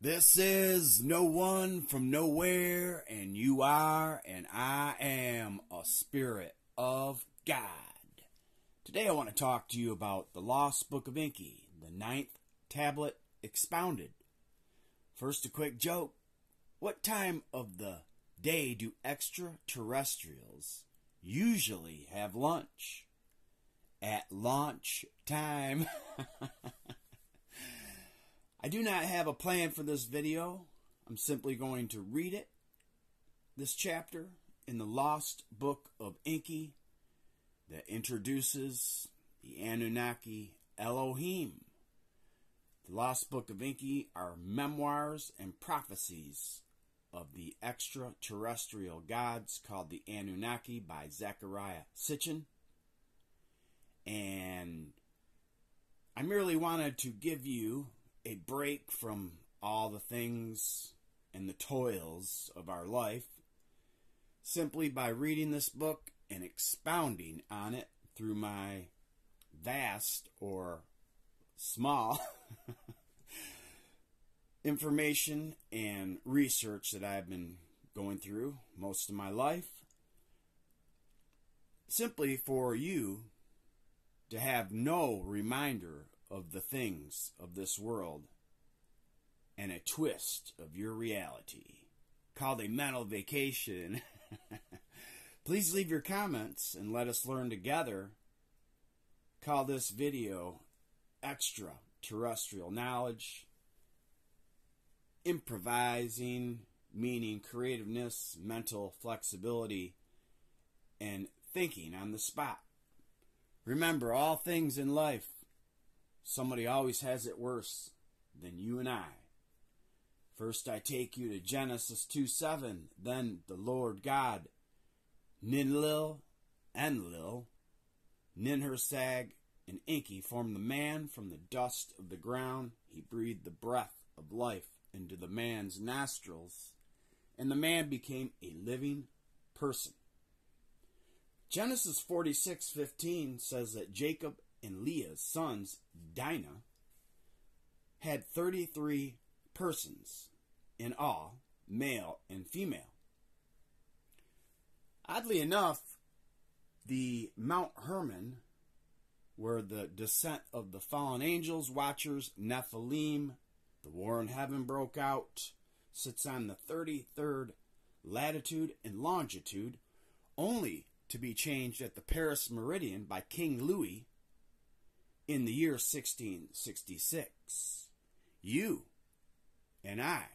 This is no one from nowhere, and you are, and I am a spirit of God. Today I want to talk to you about the lost book of Enki, the 9th tablet expounded. First, a quick joke. What time of the day do extraterrestrials usually have lunch? At launch time. I do not have a plan for this video. I'm simply going to read it, this chapter in the lost book of Enki that introduces the Anunnaki Elohim. The lost book of Enki are memoirs and prophecies of the extraterrestrial gods called the Anunnaki by Zecharia Sitchin. And I merely wanted to give you a break from all the things and the toils of our life simply by reading this book and expounding on it through my vast or small information and research that I've been going through most of my life, simply for you to have no reminder of the things of this world and a twist of your reality called a mental vacation. Please leave your comments and let us learn together. Call this video Extraterrestrial Knowledge, improvising, meaning creativeness, mental flexibility, and thinking on the spot. Remember, all things in life, somebody always has it worse than you and I. First, I take you to Genesis 2:7. Then the Lord God, Ninlil, Enlil, Ninhursag, and Enki formed the man from the dust of the ground. He breathed the breath of life into the man's nostrils, and the man became a living person. Genesis 46:15 says that Jacob and Leah's sons, Dinah, had 33 persons in all, male and female. Oddly enough, the Mount Hermon, where the descent of the fallen angels, watchers, Nephilim, the war in heaven broke out, sits on the 33rd latitude and longitude, only to be changed at the Paris Meridian by King Louis in the year 1666. You and I,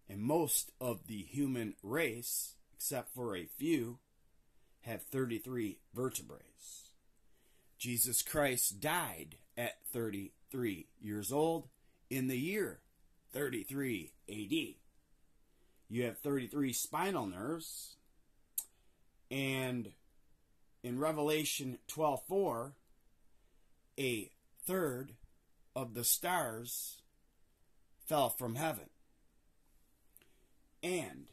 and most of the human race, except for a few, have 33 vertebrae. Jesus Christ died at 33 years old in the year 33 AD. You have 33 spinal nerves, and in Revelation 12:4, a third of the stars fell from heaven. And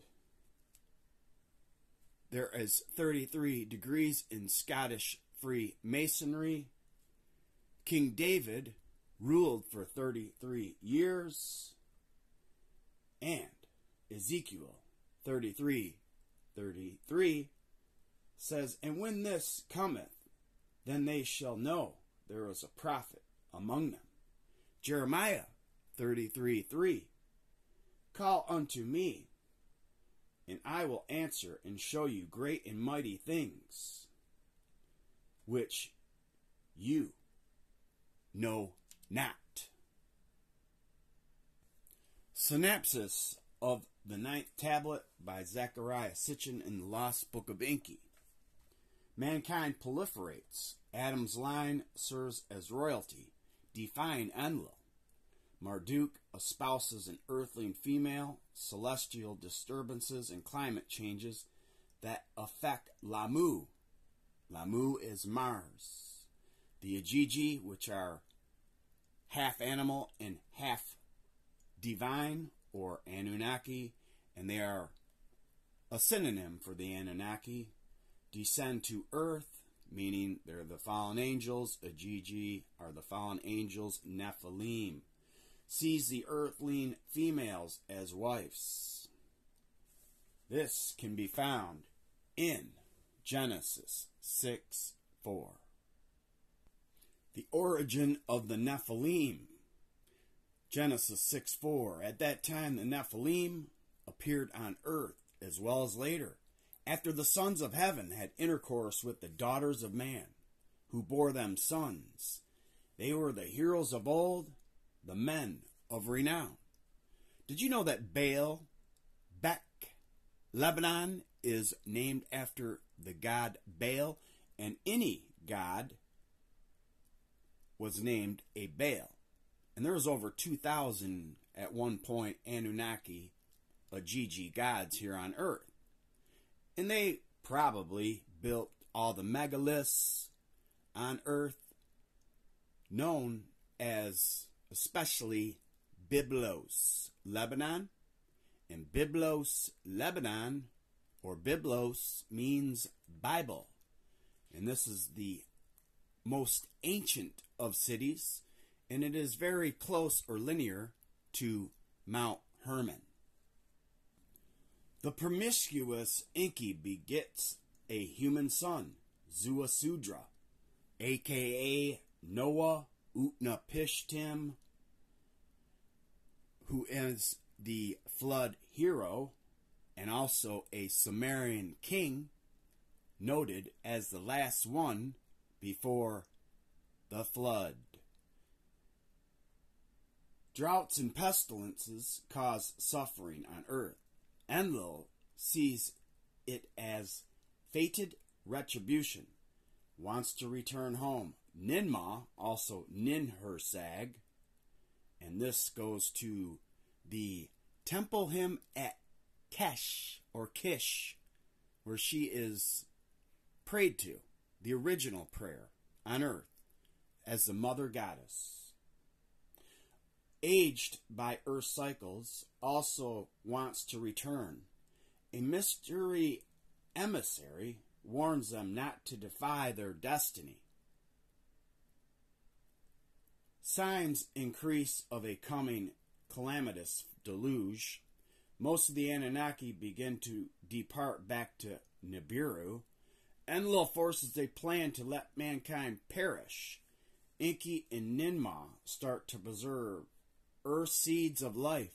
there is 33 degrees in Scottish Freemasonry. King David ruled for 33 years. And Ezekiel 33:33 says, "And when this cometh, then they shall know there is a prophet among them." Jeremiah 33:3, "Call unto me, and I will answer and show you great and mighty things, which you know not." Synopsis of the 9th tablet by Zecharia Sitchin in the lost book of Enki. Mankind proliferates. Adam's line serves as royalty. Define Enlil. Marduk espouses an earthling female. Celestial disturbances and climate changes that affect Lamu. Lamu is Mars. The Ajiji, which are half animal and half divine, or Anunnaki, and they are a synonym for the Anunnaki, descend to earth, meaning they're the fallen angels. Ajiji are the fallen angels, Nephilim. sees the earthling females as wives. This can be found in Genesis 6:4. The origin of the Nephilim. Genesis 6:4. At that time the Nephilim appeared on earth as well as later, after the sons of heaven had intercourse with the daughters of man, who bore them sons. They were the heroes of old, the men of renown. Did you know that Baal, Lebanon, is named after the god Baal, and any god was named a Baal? And there was over 2,000 at one point Anunnaki, Agigi gods here on earth. And they probably built all the megaliths on earth, known as especially Byblos, Lebanon. And Byblos, Lebanon, or Byblos, means Bible. And this is the most ancient of cities, and it is very close or linear to Mount Hermon. The promiscuous Enki begets a human son, Zuasudra, a.k.a. Noah Utnapishtim, who is the flood hero and also a Sumerian king, noted as the last one before the flood. Droughts and pestilences cause suffering on earth. Enlil sees it as fated retribution, wants to return home. Ninmah, also Ninhursag, and this goes to the temple hymn at Kesh, or Kish, where she is prayed to, the original prayer on earth, as the mother goddess. Aged by earth cycles, also wants to return. A mystery emissary warns them not to defy their destiny. Signs increase of a coming calamitous deluge. Most of the Anunnaki begin to depart back to Nibiru. Enlil forces a plan to let mankind perish. Enki and Ninmah start to preserve earth seeds of life.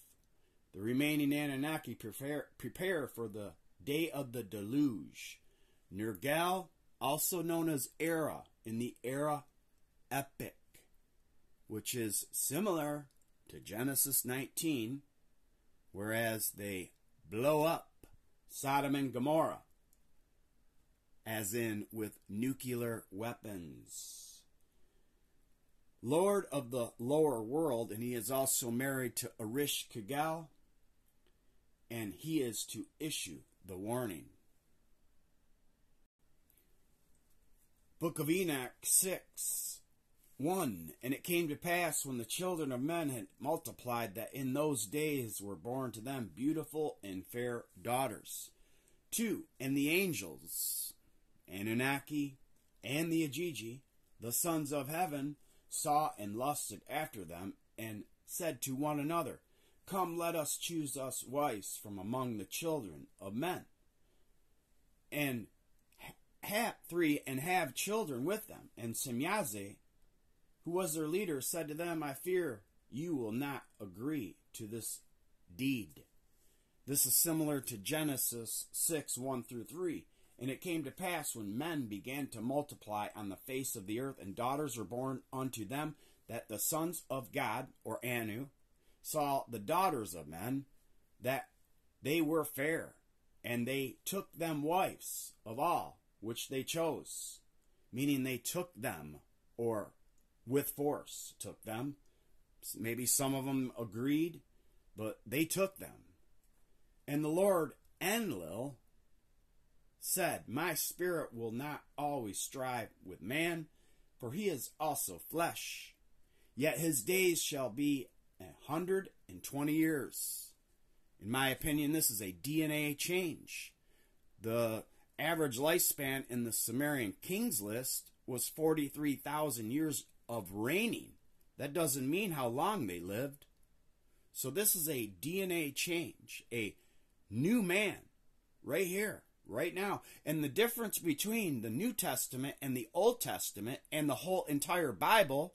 The remaining Anunnaki prepare for the day of the deluge. Nergal, also known as Era, in the Era epic, which is similar to Genesis 19, whereas they blow up Sodom and Gomorrah, as in with nuclear weapons. Lord of the lower world, and he is also married to Arish Kigal, and he is to issue the warning. Book of Enoch 6:1. And it came to pass, when the children of men had multiplied, that in those days were born to them beautiful and fair daughters. 2. And the angels, Anunnaki, and the Agigi, the sons of heaven, saw and lusted after them, and said to one another, Come, let us choose us wives from among the children of men, and have children with them. And Semyaze, who was their leader, said to them, I fear you will not agree to this deed. This is similar to Genesis 6:1-3. And it came to pass, when men began to multiply on the face of the earth, and daughters were born unto them, that the sons of God, or Anu, saw the daughters of men, that they were fair, and they took them wives of all which they chose. Meaning they took them, or with force took them. Maybe some of them agreed, but they took them. And the Lord Enlil said, My spirit will not always strive with man, for he is also flesh. Yet his days shall be 120 years. In my opinion, this is a DNA change. The average lifespan in the Sumerian kings list was 43,000 years of reigning. That doesn't mean how long they lived. So this is a DNA change, a new man, right here, right now. And the difference between the New Testament and the Old Testament and the whole entire Bible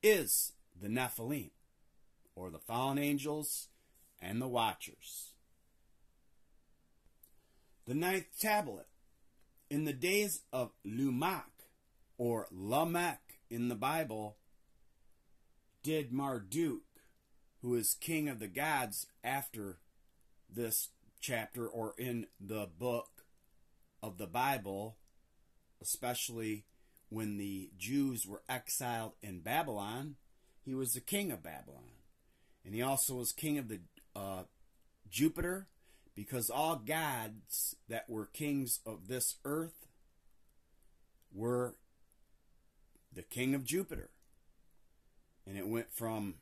is the Nephilim, or the fallen angels and the watchers. The ninth tablet. In the days of Lamech, or Lamech in the Bible, did Marduk, who is king of the gods after this chapter, or in the book of the Bible, especially when the Jews were exiled in Babylon, he was the king of Babylon. And he also was king of the Jupiter, because all gods that were kings of this earth were the king of Jupiter. And it went from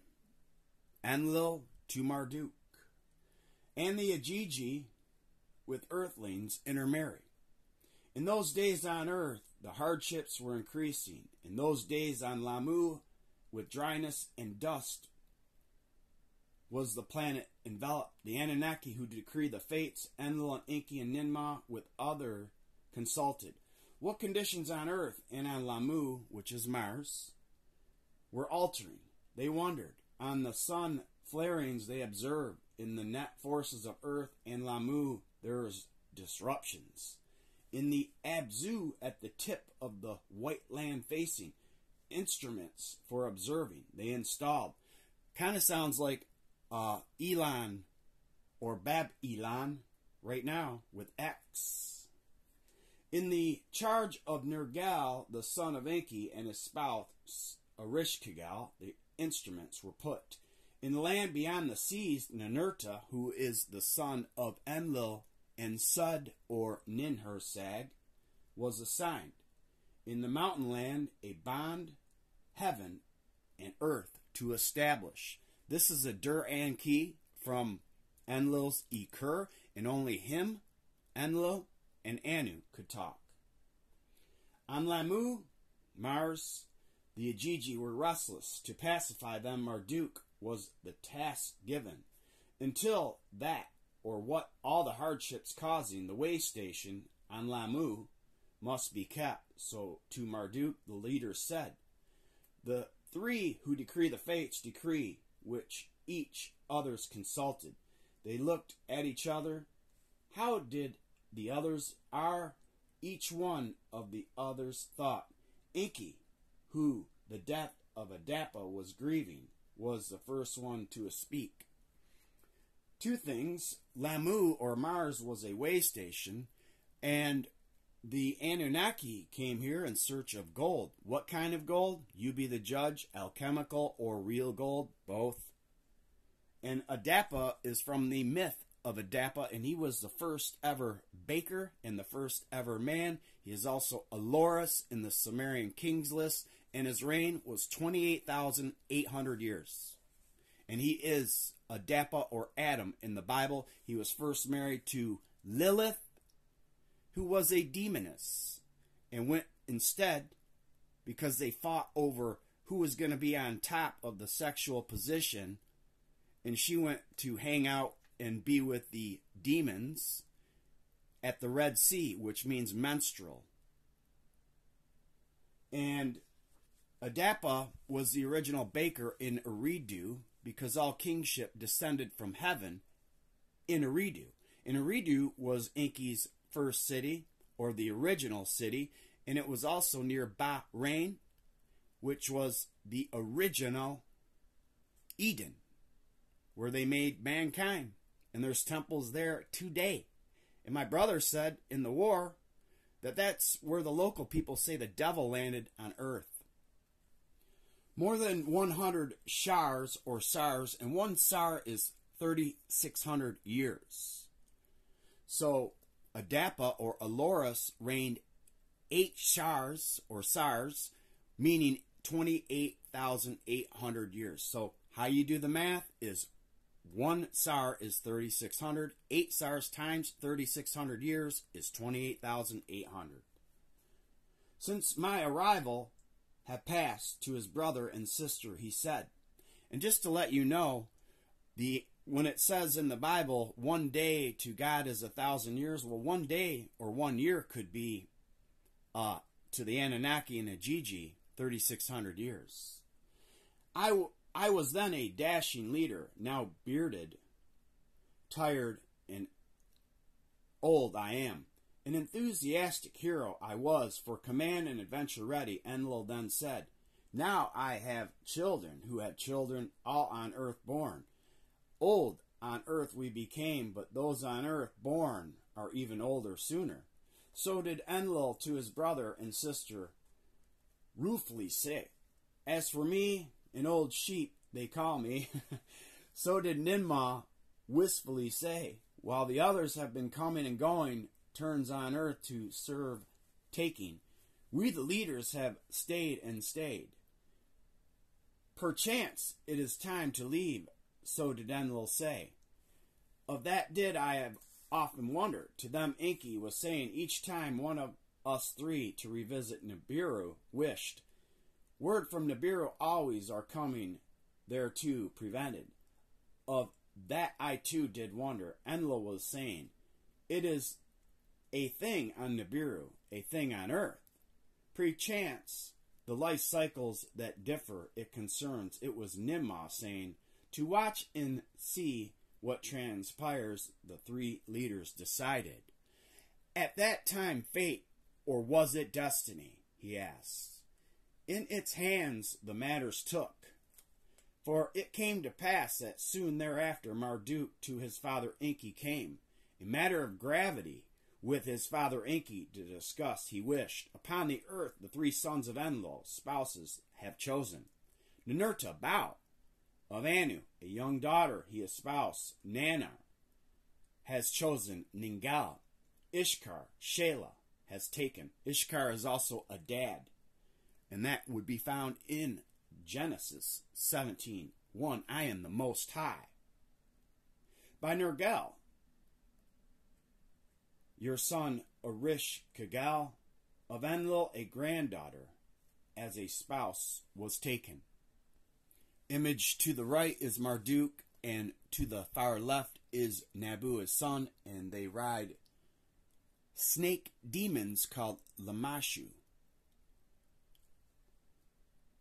Enlil to Marduk. And the Agigi with earthlings intermarry. In those days on earth, the hardships were increasing. In those days on Lamu, with dryness and dust, was the planet enveloped. The Anunnaki who decree the fates, Enlil and Enki and Ninmah with other consulted. What conditions on earth and on Lamu, which is Mars, were altering? They wondered. On the sun flarings they observed. In the net forces of earth and Lamu there is disruptions. In the Abzu at the tip of the white land facing, instruments for observing they installed. Kind of sounds like Elon or Bab Elon right now with X. In the charge of Nergal, the son of Enki, and his spouse Erishkigal, the instruments were put. In the land beyond the seas, Ninurta, who is the son of Enlil and Sud or Ninhursag, was assigned. In the mountain land, a bond, heaven and earth to establish. This is a Dur Anki from Enlil's Ekur, and only him, Enlil, and Anu could talk. On Lamu, Mars, the Agigi were restless. To pacify them, Marduk was the task given. Until that, or what all the hardships causing the way station on Lamu must be kept. So to Marduk the leader said, the three who decree the fates decree, which each others consulted. They looked at each other. How did the others are? Each one of the others thought. Enki, who the death of Adapa was grieving, was the first one to speak. Two things. Lamu, or Mars, was a way station, and the Anunnaki came here in search of gold. What kind of gold? You be the judge. Alchemical or real gold? Both. And Adapa is from the myth of Adapa, and he was the first ever baker and the first ever man. He is also Aloris in the Sumerian kings list, and his reign was 28,800 years. And he is Adapa or Adam in the Bible. He was first married to Lilith, who was a demoness, and went instead, because they fought over who was going to be on top of the sexual position, and she went to hang out and be with the demons at the Red Sea, which means menstrual. And Adapa was the original baker in Eridu, because all kingship descended from heaven in Eridu. And Eridu was Enki's first city, or the original city, and it was also near Bahrain, which was the original Eden, where they made mankind. And there's temples there today. And my brother said in the war that that's where the local people say the devil landed on earth. More than 100 shars or sars, and one sar is 3,600 years. So Adapa or Aloris reigned 8 shars or sars, meaning 28,800 years. So how you do the math is 1 sar is 3,600. 8 sars times 3,600 years is 28,800. Since my arrival have passed to his brother and sister, he said. And just to let you know, When it says in the Bible, 1 day to God is 1,000 years, well, 1 day or 1 year could be to the Anunnaki and Ajiji 3,600 years. I was then a dashing leader, now bearded, tired, and old I am. An enthusiastic hero I was, for command and adventure ready. Enlil then said, now I have children who had children, all on earth born. Old on earth we became, but those on earth born are even older sooner. So did Enlil to his brother and sister ruefully say, as for me, an old sheep they call me. So did Ninmah wistfully say, while the others have been coming and going, turns on earth to serve taking. We the leaders have stayed and stayed. Perchance it is time to leave, so did Enlil say. Of that did I have often wondered. To them Enki was saying each time one of us three to revisit Nibiru wished. Word from Nibiru always are coming thereto prevented. Of that I too did wonder. Enlil was saying, it is a thing on Nibiru, a thing on earth. Perchance the life cycles that differ it concerns. It was Ninmah saying, to watch and see what transpires, the three leaders decided. At that time fate, or was it destiny, he asked. In its hands the matters took. For it came to pass that soon thereafter Marduk to his father Enki came, a matter of gravity, with his father Enki to discuss. He wished, upon the earth the three sons of Enlil, spouses, have chosen. Ninurta, bow. Of Anu, a young daughter he espoused. Nannar has chosen Ningal. Ishkar, Shelah, has taken. Ishkar is also a dad, and that would be found in Genesis 17:1. I am the Most High. By Nergal, your son Arish Kagal, of Enlil a granddaughter, as a spouse was taken. Image to the right is Marduk, and to the far left is Nabu, his son, and they ride snake demons called Lamashu.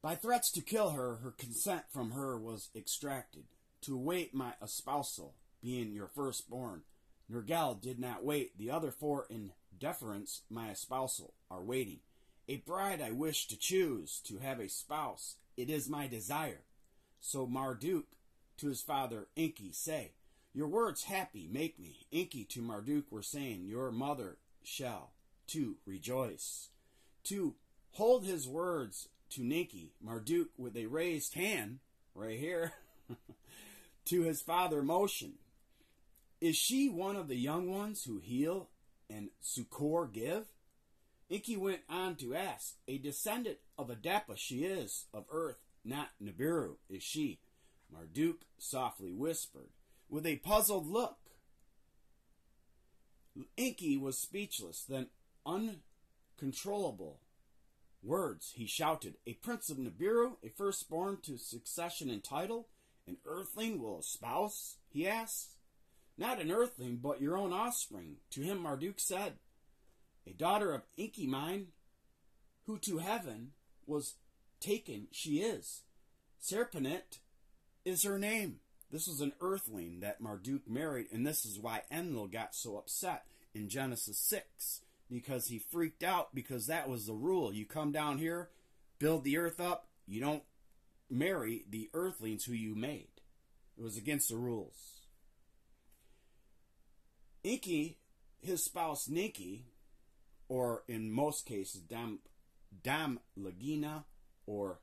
By threats to kill her, her consent from her was extracted. To await my espousal, being your firstborn. Nergal did not wait. The other four, in deference, my espousal, are waiting. A bride I wish to choose, to have a spouse. It is my desire. So Marduk to his father Enki say, your words happy make me. Enki to Marduk were saying, your mother shall to rejoice. To hold his words to Ninki, Marduk with a raised hand, right here, to his father motion. Is she one of the young ones who heal and succor give? Enki went on to ask, a descendant of Adapa she is, of earth, not Nibiru is she. Marduk softly whispered, with a puzzled look. Enki was speechless, then uncontrollable words he shouted, a prince of Nibiru, a firstborn to succession and title, an earthling will espouse, he asked. Not an earthling, but your own offspring. To him Marduk said, a daughter of Enki mine, who to heaven was taken she is. Serpenit is her name. This was an earthling that Marduk married, and this is why Enlil got so upset in Genesis 6, because he freaked out, because that was the rule. You come down here, build the earth up, you don't marry the earthlings who you made. It was against the rules. Enki, his spouse Ninki, or in most cases Dam Lagina, or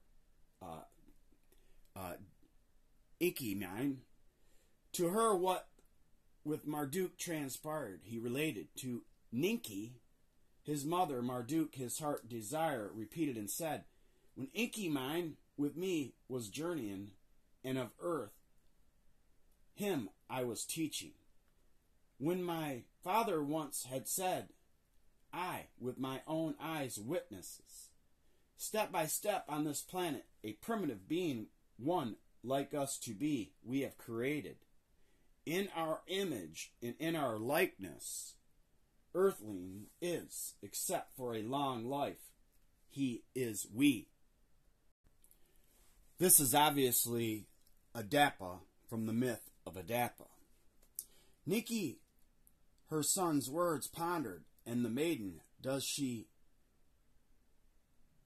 Enki mine, to her what with Marduk transpired, he related. To Ninki, his mother, Marduk, his heart desire, repeated and said, when Enki mine with me was journeying, and of earth him I was teaching. When my father once had said, I with my own eyes witnesses, step by step on this planet, a primitive being, one like us to be, we have created. In our image and in our likeness, earthling is, except for a long life, he is we. This is obviously Adapa from the myth of Adapa. Enki, her son's words pondered, and the maiden, does she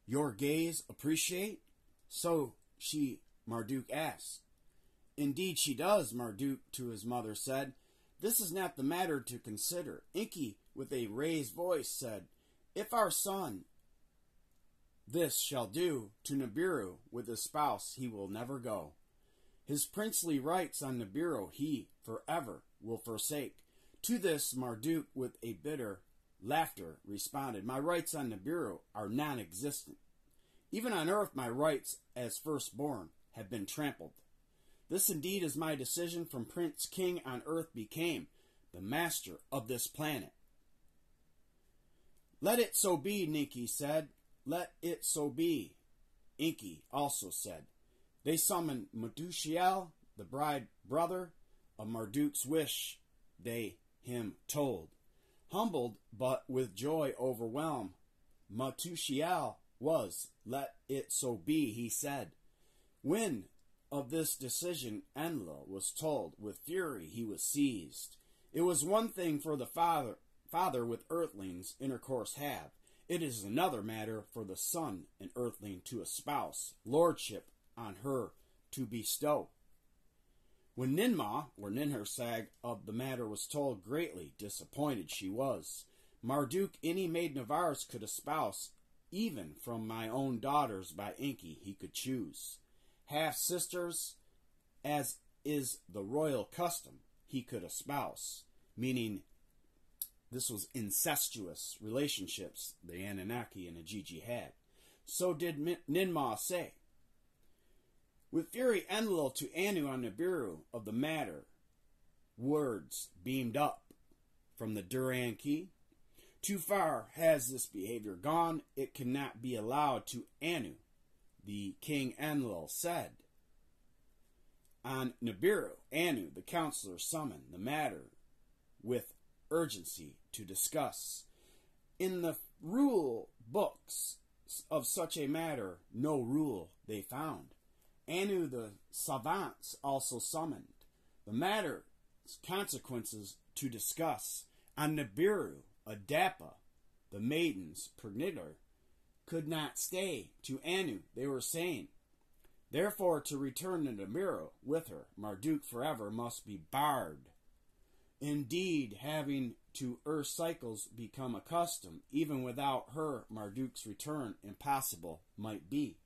your gaze appreciate? So she, Marduk, asked. Indeed she does, Marduk to his mother said. This is not the matter to consider. Enki, with a raised voice, said, if our son this shall do to Nibiru with his spouse, he will never go. His princely rights on Nibiru he forever will forsake. To this Marduk with a bitter laughter responded, my rights on Nibiru are non-existent. Even on earth my rights as firstborn have been trampled. This indeed is my decision from Prince King on earth became the master of this planet. Let it so be, Enki said. Let it so be, Enki also said. They summoned Metushiel, the bride brother of Marduk's wish, they him told. Humbled, but with joy overwhelmed, Metushiel was, let it so be, he said. When of this decision Enlil was told, with fury he was seized. It was one thing for the father with earthlings intercourse have. It is another matter for the son and earthling to espouse, lordship on her to bestow. When Ninmah, or Ninhursag, of the matter was told, greatly disappointed she was. Marduk any maiden of ours could espouse, even from my own daughters by Enki he could choose. Half-sisters, as is the royal custom, he could espouse, meaning this was incestuous relationships the Anunnaki and Ajiji had. So did Ninmah say. With fury Enlil to Anu on Nibiru of the matter, words beamed up from the Duran key. Too far has this behavior gone, it cannot be allowed to Anu, the King Enlil said. On Nibiru, Anu, the counselor, summoned the matter with urgency to discuss. In the rule books of such a matter, no rule they found. Anu the savants also summoned the matter's consequences to discuss. On Nibiru, Adapa, the maiden's progenitor, could not stay to Anu, they were saying. Therefore, to return to Nibiru with her, Marduk forever must be barred. Indeed, having to earth cycles become accustomed, even without her, Marduk's return impossible might be.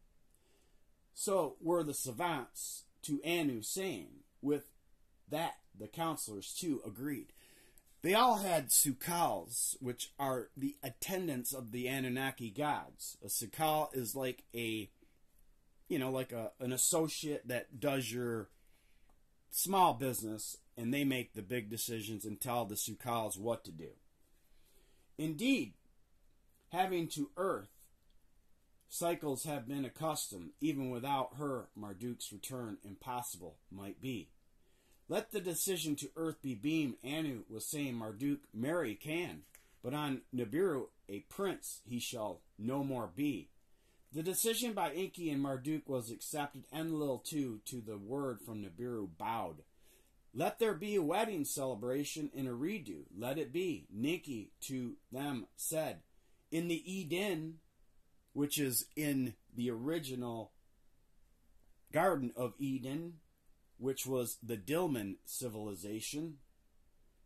So were the savants to Anu saying. With that, the counselors too agreed. They all had Sukals, which are the attendants of the Anunnaki gods. A Sukal is like an associate that does your small business, and they make the big decisions and tell the Sukals what to do. Indeed, having to earth, cycles have been accustomed, even without her, Marduk's return impossible might be. Let the decision to earth be beamed, Anu was saying Marduk marry can, but on Nibiru a prince he shall no more be. The decision by Enki and Marduk was accepted, Enlil too, to the word from Nibiru bowed. Let there be a wedding celebration and a redo, let it be. Enki to them said, in the Eden, which is in the original Garden of Eden, which was the Dilmun civilization,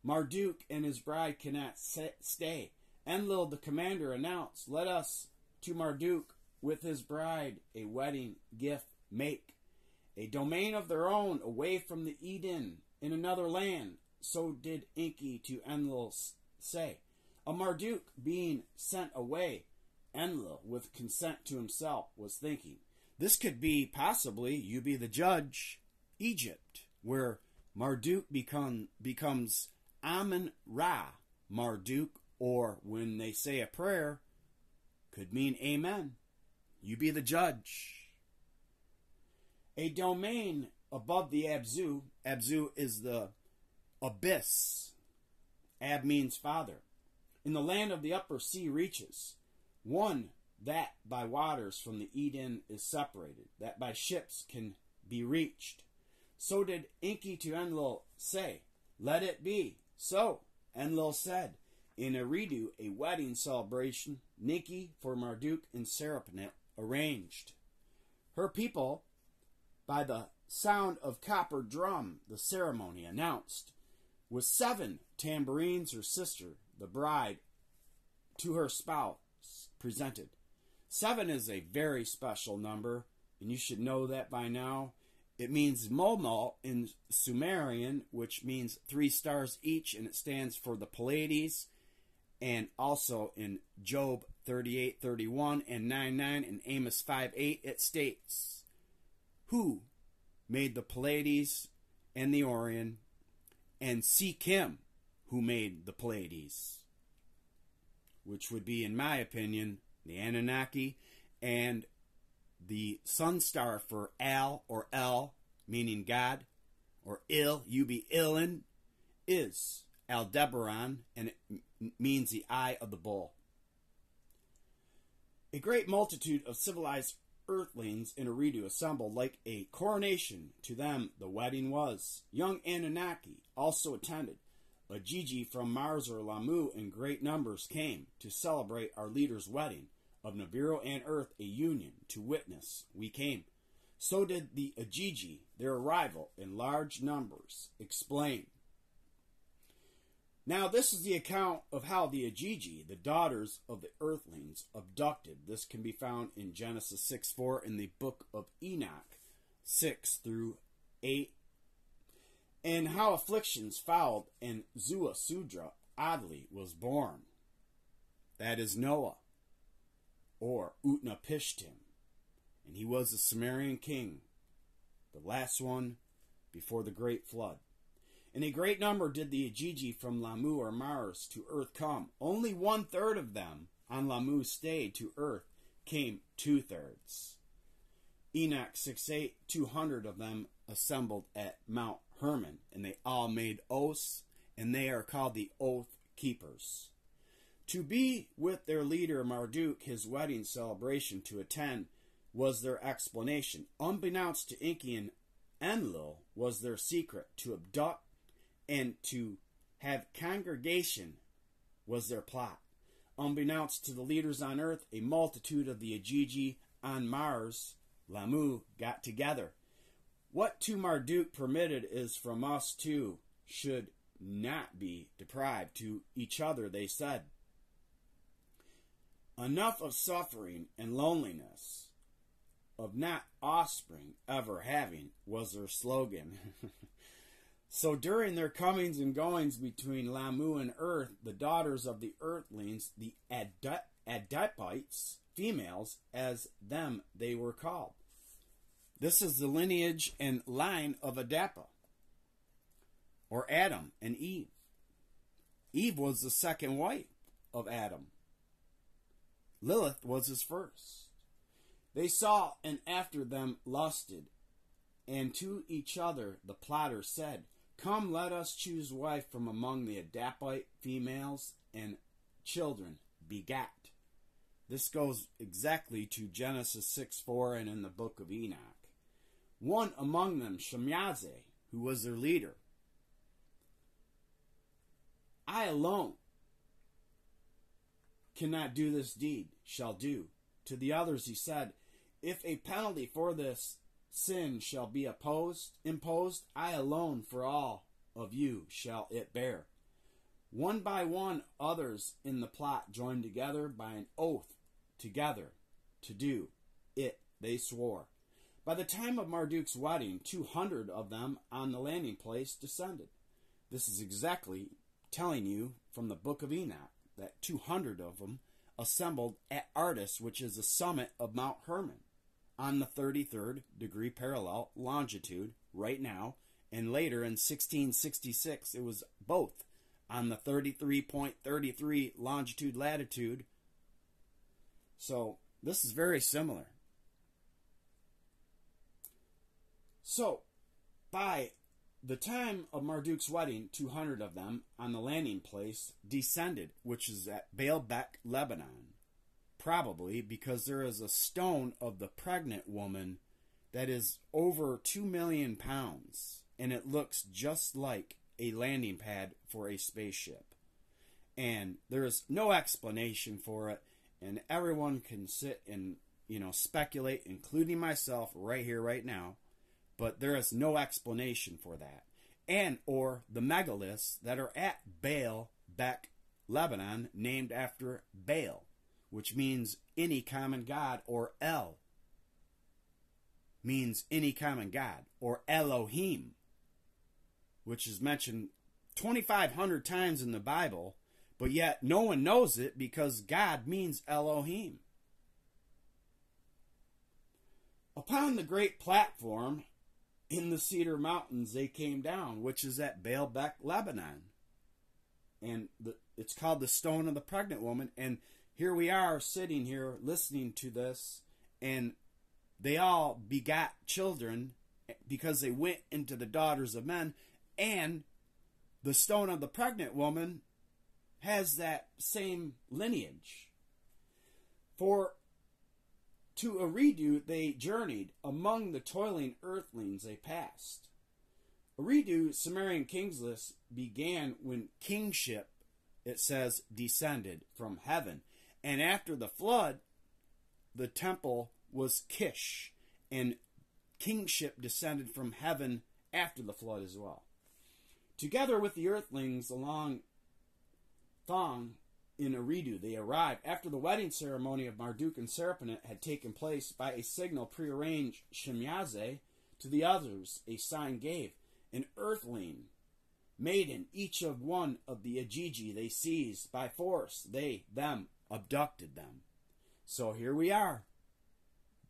Marduk and his bride cannot stay. Enlil the commander announced, let us to Marduk with his bride a wedding gift make. A domain of their own away from the Eden in another land. So did Enki to Enlil say. A Marduk being sent away, Enlil, with consent to himself, was thinking, this could be possibly, you be the judge, Egypt, where Marduk becomes Amun-Ra Marduk, or when they say a prayer, could mean amen. You be the judge. A domain above the Abzu. Abzu is the abyss. Ab means father. In the land of the upper sea reaches, one that by waters from the Eden is separated, that by ships can be reached. So did Enki to Enlil say, let it be. So Enlil said, in Eridu, a wedding celebration, Ninki for Marduk and Serapnit arranged. Her people, by the sound of copper drum, the ceremony announced, with 7 tambourines her sister, the bride, to her spouse presented. 7 is a very special number, and you should know that by now. It means Molmol in Sumerian, which means 3 stars each, and it stands for the Pleiades. And also in Job 38:31 and 9:9 and Amos 5:8, it states, who made the Pleiades and the Orion, and seek him who made the Pleiades, which would be, in my opinion, the Anunnaki, and the sun star for Al or El, meaning God, or Il, you be Ilin, is Aldebaran, and it means the eye of the bull. A great multitude of civilized earthlings in Eridu assembled like a coronation. To them the wedding was. Young Anunnaki also attended. Agigi from Mars or Lamu in great numbers came to celebrate our leader's wedding. Of Nibiru and Earth a union to witness we came. So did the Agigi, their arrival in large numbers, explain. Now this is the account of how the Agigi, the daughters of the earthlings, abducted. This can be found in Genesis 6:4 in the book of Enoch 6-8. And how afflictions fouled and Zuasudra oddly was born. That is Noah, or Utnapishtim, and he was a Sumerian king, the last one before the great flood. And a great number did the Agigi from Lamu or Mars to earth come. Only 1/3 of them on Lamu stayed. To earth came 2/3. Enoch 6:8, 200 of them assembled at Mount Hermon, and they all made oaths, and they are called the Oath Keepers. To be with their leader Marduk, his wedding celebration to attend, was their explanation. Unbeknownst to Enki and Enlil was their secret. To abduct and to have congregation was their plot. Unbeknownst to the leaders on Earth, a multitude of the Agigi on Mars, Lamu, got together. What to Marduk permitted is from us too, should not be deprived. To each other they said, enough of suffering and loneliness, of not offspring ever having, was their slogan. So during their comings and goings between Lamu and Earth, the daughters of the earthlings, the Adipites, females, as them they were called. This is the lineage and line of Adapa, or Adam and Eve. Eve was the second wife of Adam. Lilith was his first. They saw and after them lusted, and to each other the plotters said, come, let us choose wife from among the Adapite females, and children begat. This goes exactly to Genesis 6:4 and in the book of Enoch. One among them, Shemyaze, who was their leader. I alone cannot do this deed, shall do. To the others he said, if a penalty for this sin shall be imposed, I alone for all of you shall it bear. One by one others in the plot joined together by an oath together to do it, they swore. By the time of Marduk's wedding, 200 of them on the landing place descended. This is exactly telling you from the book of Enoch that 200 of them assembled at Ardis, which is the summit of Mount Hermon, on the 33rd degree parallel longitude right now, and later in 1666 it was both on the 33.33 longitude latitude. So this is very similar. So By the time of Marduk's wedding, 200 of them on the landing place descended, which is at Baalbek, Lebanon. Probably because there is a stone of the pregnant woman that is over 2 million pounds, and it looks just like a landing pad for a spaceship. And there is no explanation for it, and everyone can sit and, speculate, including myself right here, right now, but there is no explanation for that. And or the megaliths that are at Baalbek, Lebanon, named after Baal, which means any common god, or El means any common god, or Elohim, which is mentioned 2,500 times in the Bible, but yet no one knows it because God means Elohim. Upon the great platform in the Cedar Mountains they came down, which is at Baalbek, Lebanon. And it's called the Stone of the Pregnant Woman. And here we are sitting here listening to this, and they all begat children because they went into the daughters of men, and the Stone of the Pregnant Woman has that same lineage. For to Eridu they journeyed, among the toiling earthlings they passed. Eridu, Sumerian king's list, began when kingship, it says, descended from heaven. And after the flood, the temple was Kish, and kingship descended from heaven after the flood as well. Together with the earthlings along Thong in Eridu, they arrived after the wedding ceremony of Marduk and Serapis had taken place. By a signal prearranged Shemyaze to the others a sign gave. An earthling maiden, each of one of the Agigi they seized by force. They, them, abducted them. So here we are.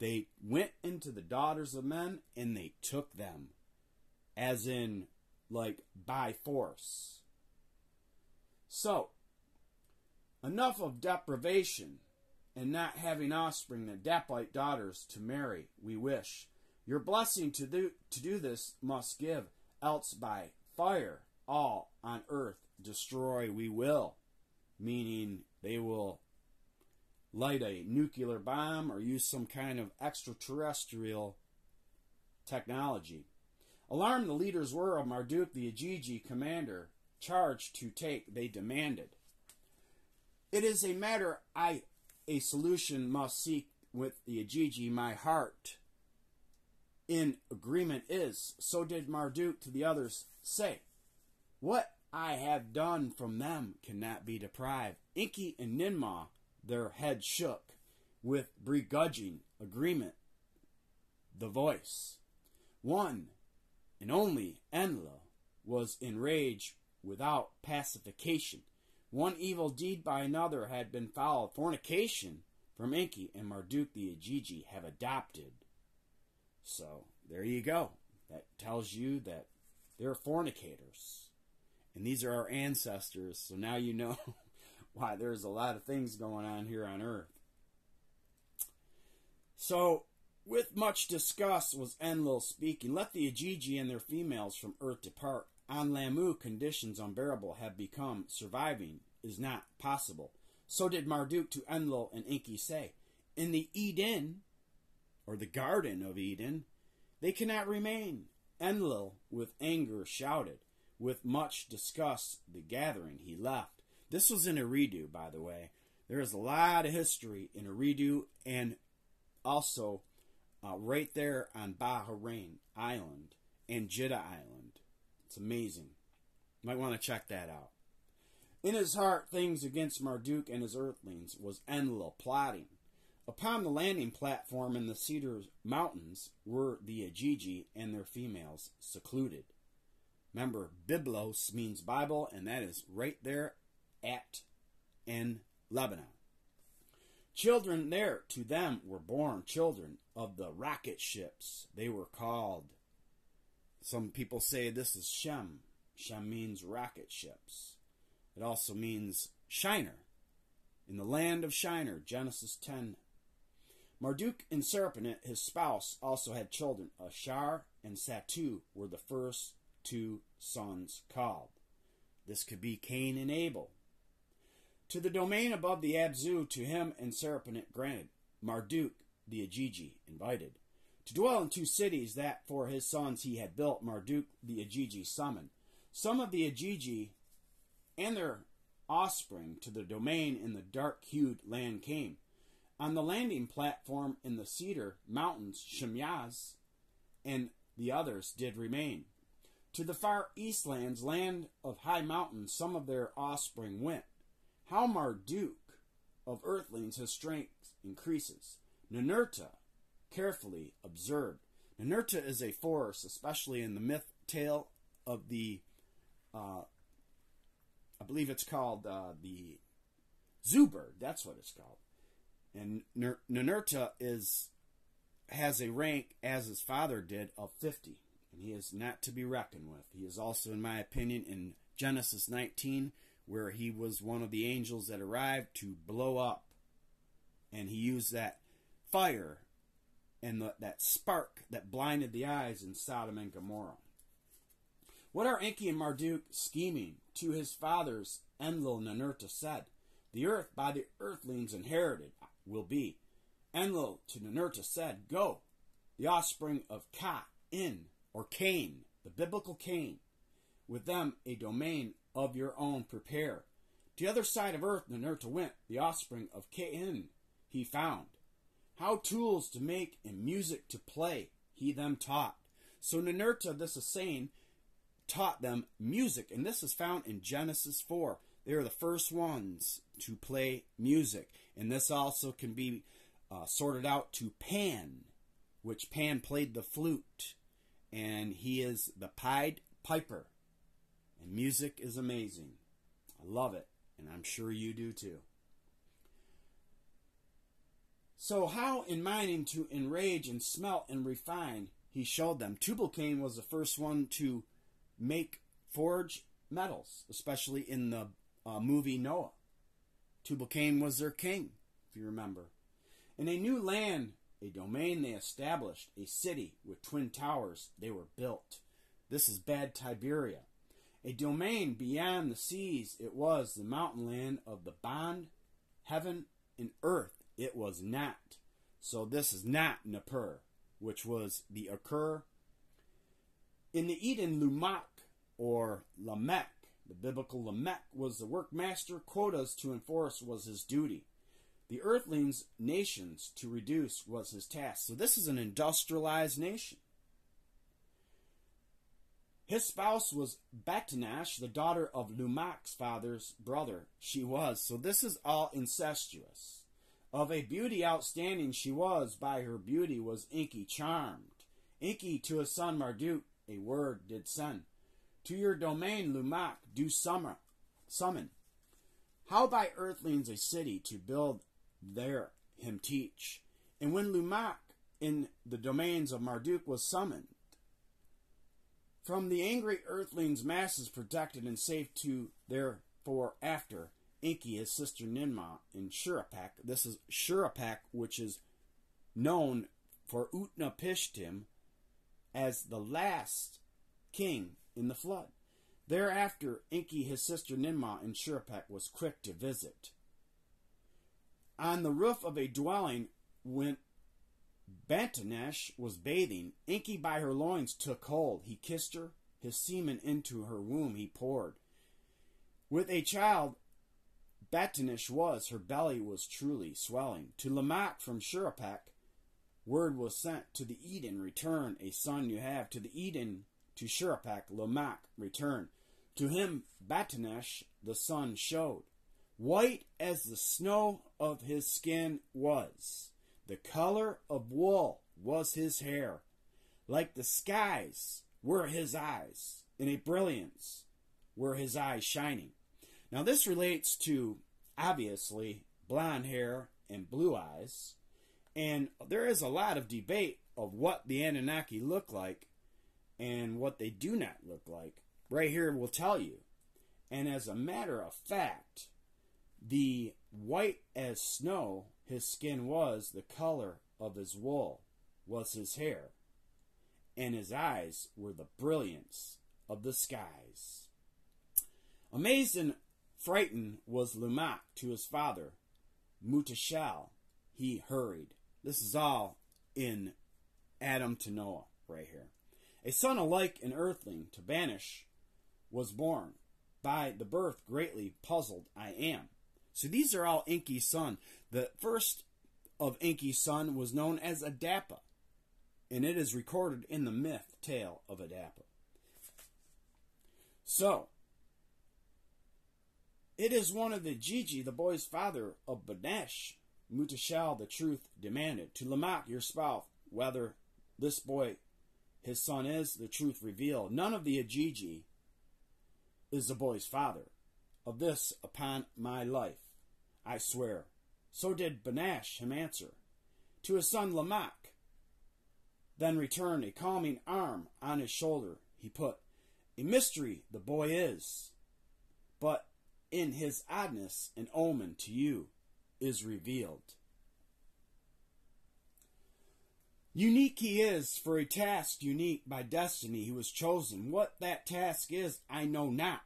They went into the daughters of men and they took them. As in, like, by force. So, enough of deprivation and not having offspring that Dapite daughters to marry, we wish. Your blessing to do this must give, else by fire all on earth destroy we will. Meaning they will light a nuclear bomb or use some kind of extraterrestrial technology. Alarmed the leaders were of Marduk the Agigi commander, charged to take, they demanded. It is a matter a solution must seek with the Agigi, my heart in agreement is. So did Marduk to the others say, what I have done from them cannot be deprived. Enki and Ninmah, their head shook with begrudging agreement. The voice. One and only Enlil was enraged without pacification. One evil deed by another had been followed. Fornication from Enki and Marduk the Agigi have adopted. So, there you go. That tells you that they're fornicators. And these are our ancestors, so now you know why there's a lot of things going on here on Earth. So, with much disgust was Enlil speaking. Let the Agigi and their females from Earth depart. On Lamu, conditions unbearable have become. Surviving is not possible. So did Marduk to Enlil and Enki say, in the Eden, or the Garden of Eden, they cannot remain. Enlil with anger shouted. With much disgust the gathering he left. This was in Eridu, by the way. There is a lot of history in Eridu, and also right there on Bahrain Island and Jeddah Island. It's amazing. Might want to check that out. In his heart, things against Marduk and his earthlings was Enlil plotting. Upon the landing platform in the Cedar Mountains were the Agigi and their females secluded. Remember, Biblos means Bible, and that is right there in Lebanon. Children there to them were born, children of the rocket ships. They were called. Some people say this is Shem. Shem means rocket ships. It also means Shiner. In the land of Shiner, Genesis 10. Marduk and Serapis, his spouse, also had children. Ashar and Satu were the first two sons called. This could be Cain and Abel. To the domain above the Abzu, to him and Serapis granted. Marduk the Agigi invited. To dwell in 2 cities that for his sons he had built, Marduk the Agigi summoned. Some of the Agigi and their offspring to the domain in the dark-hued land came. On the landing platform in the cedar mountains, Shemyaz and the others did remain. To the far east lands, land of high mountains, some of their offspring went. How Marduk of earthlings his strength increases. Ninurta carefully observed. Ninurta is a force, especially in the myth tale of the, I believe it's called the Zoo Bird. That's what it's called. And Ninurta has a rank, as his father did, of 50. And he is not to be reckoned with. He is also, in my opinion, in Genesis 19, where he was one of the angels that arrived to blow up. And he used that fire and that spark that blinded the eyes in Sodom and Gomorrah. What are Enki and Marduk scheming? To his fathers, Enlil Ninurta said, the earth by the earthlings inherited will be. Enlil to Ninurta said, go, the offspring of Cain, or Cain, the biblical Cain, with them a domain of your own prepare. To the other side of earth Ninurta went, the offspring of Cain he found. How tools to make and music to play he them taught. So Ninurta, this is saying, taught them music, and this is found in Genesis 4. They are the first ones to play music, and this also can be sorted out to Pan, which Pan played the flute, and he is the Pied Piper, and music is amazing. I love it, and I'm sure you do too. So how in mining to enrage and smelt and refine he showed them. Tubal-Cain was the first one to forge metals, especially in the movie Noah. Tubal-Cain was their king, if you remember. In a new land, a domain they established, a city with twin towers they were built. This is Bad Tiberia. A domain beyond the seas, it was the mountain land of the bond, heaven and earth. It was not. So this is not Nippur, which was the Akur. In the Eden, Lumak, or Lamech, the biblical Lamech, was the workmaster. Quotas to enforce was his duty. The earthlings, nations, to reduce was his task. So this is an industrialized nation. His spouse was Batanash, the daughter of Lumach's father's brother. She was. So this is all incestuous. Of a beauty outstanding she was, by her beauty was Enki charmed. Enki to his son Marduk a word did send. To your domain Lumach do summon. How by earthlings a city to build there him teach. And when Lumach in the domains of Marduk was summoned, from the angry earthlings masses protected and safe to therefore after, Enki, his sister Ninmah, in Shurapak. This is Shurapak, which is known for Utnapishtim as the last king in the flood. Thereafter, Enki, his sister Ninmah, in Shurapak was quick to visit. On the roof of a dwelling, when Bantanesh was bathing, Enki by her loins took hold. He kissed her, his semen into her womb he poured. With a child, Batanish was, her belly was truly swelling. To Lamach from Shurapak, word was sent, to the Eden return, a son you have. To the Eden, to Shurapak, Lamach return. To him Batanish the sun showed. White as the snow of his skin was. The color of wool was his hair. Like the skies were his eyes. In a brilliance were his eyes shining. Now this relates to, obviously, blonde hair and blue eyes. And there is a lot of debate of what the Anunnaki look like and what they do not look like. Right here will tell you. And as a matter of fact, the white as snow his skin was, the color of his wool was his hair, and his eyes were the brilliance of the skies. Amazed and frightened was Lamech to his father, Mutashal. He hurried. This is all in Adam to Noah right here. A son alike an earthling to banish was born. By the birth greatly puzzled I am. So these are all Enki's son. The first of Enki's son was known as Adapa, and it is recorded in the myth tale of Adapa. So, it is one of the Gigi, the boy's father of Banesh, Mutashal the truth demanded. To Lamech your spouse, whether this boy his son is, the truth reveal. None of the Agigi is the boy's father. Of this, upon my life, I swear. So did Banesh him answer. To his son Lamech, then returned a calming arm on his shoulder he put. A mystery the boy is, but in his oddness an omen to you is revealed. Unique he is, for a task unique by destiny he was chosen. What that task is, I know not.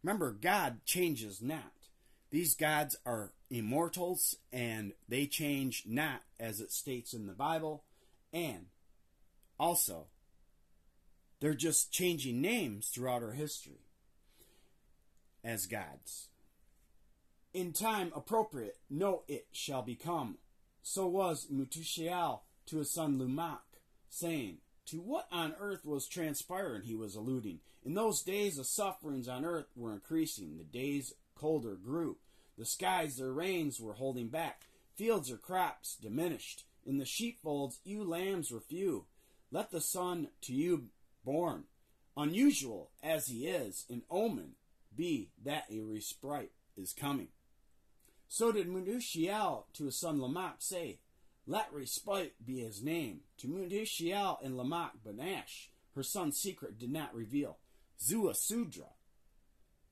Remember, God changes not. These gods are immortals, and they change not, as it states in the Bible. And also, they're just changing names throughout our history as gods. In time appropriate, no it shall become. So was Mutushiel to his son Lamech, saying, to what on earth was transpiring, he was alluding. In those days the sufferings on earth were increasing. The days colder grew. The skies their rains were holding back. Fields or crops diminished. In the sheepfolds ewe lambs were few. Let the son to you born, unusual as he is, an omen be that a respite is coming. So did Mudushiel to his son Lamech say, let respite be his name. To Mudushiel and Lamech Banash, her son's secret did not reveal. Zuasudra,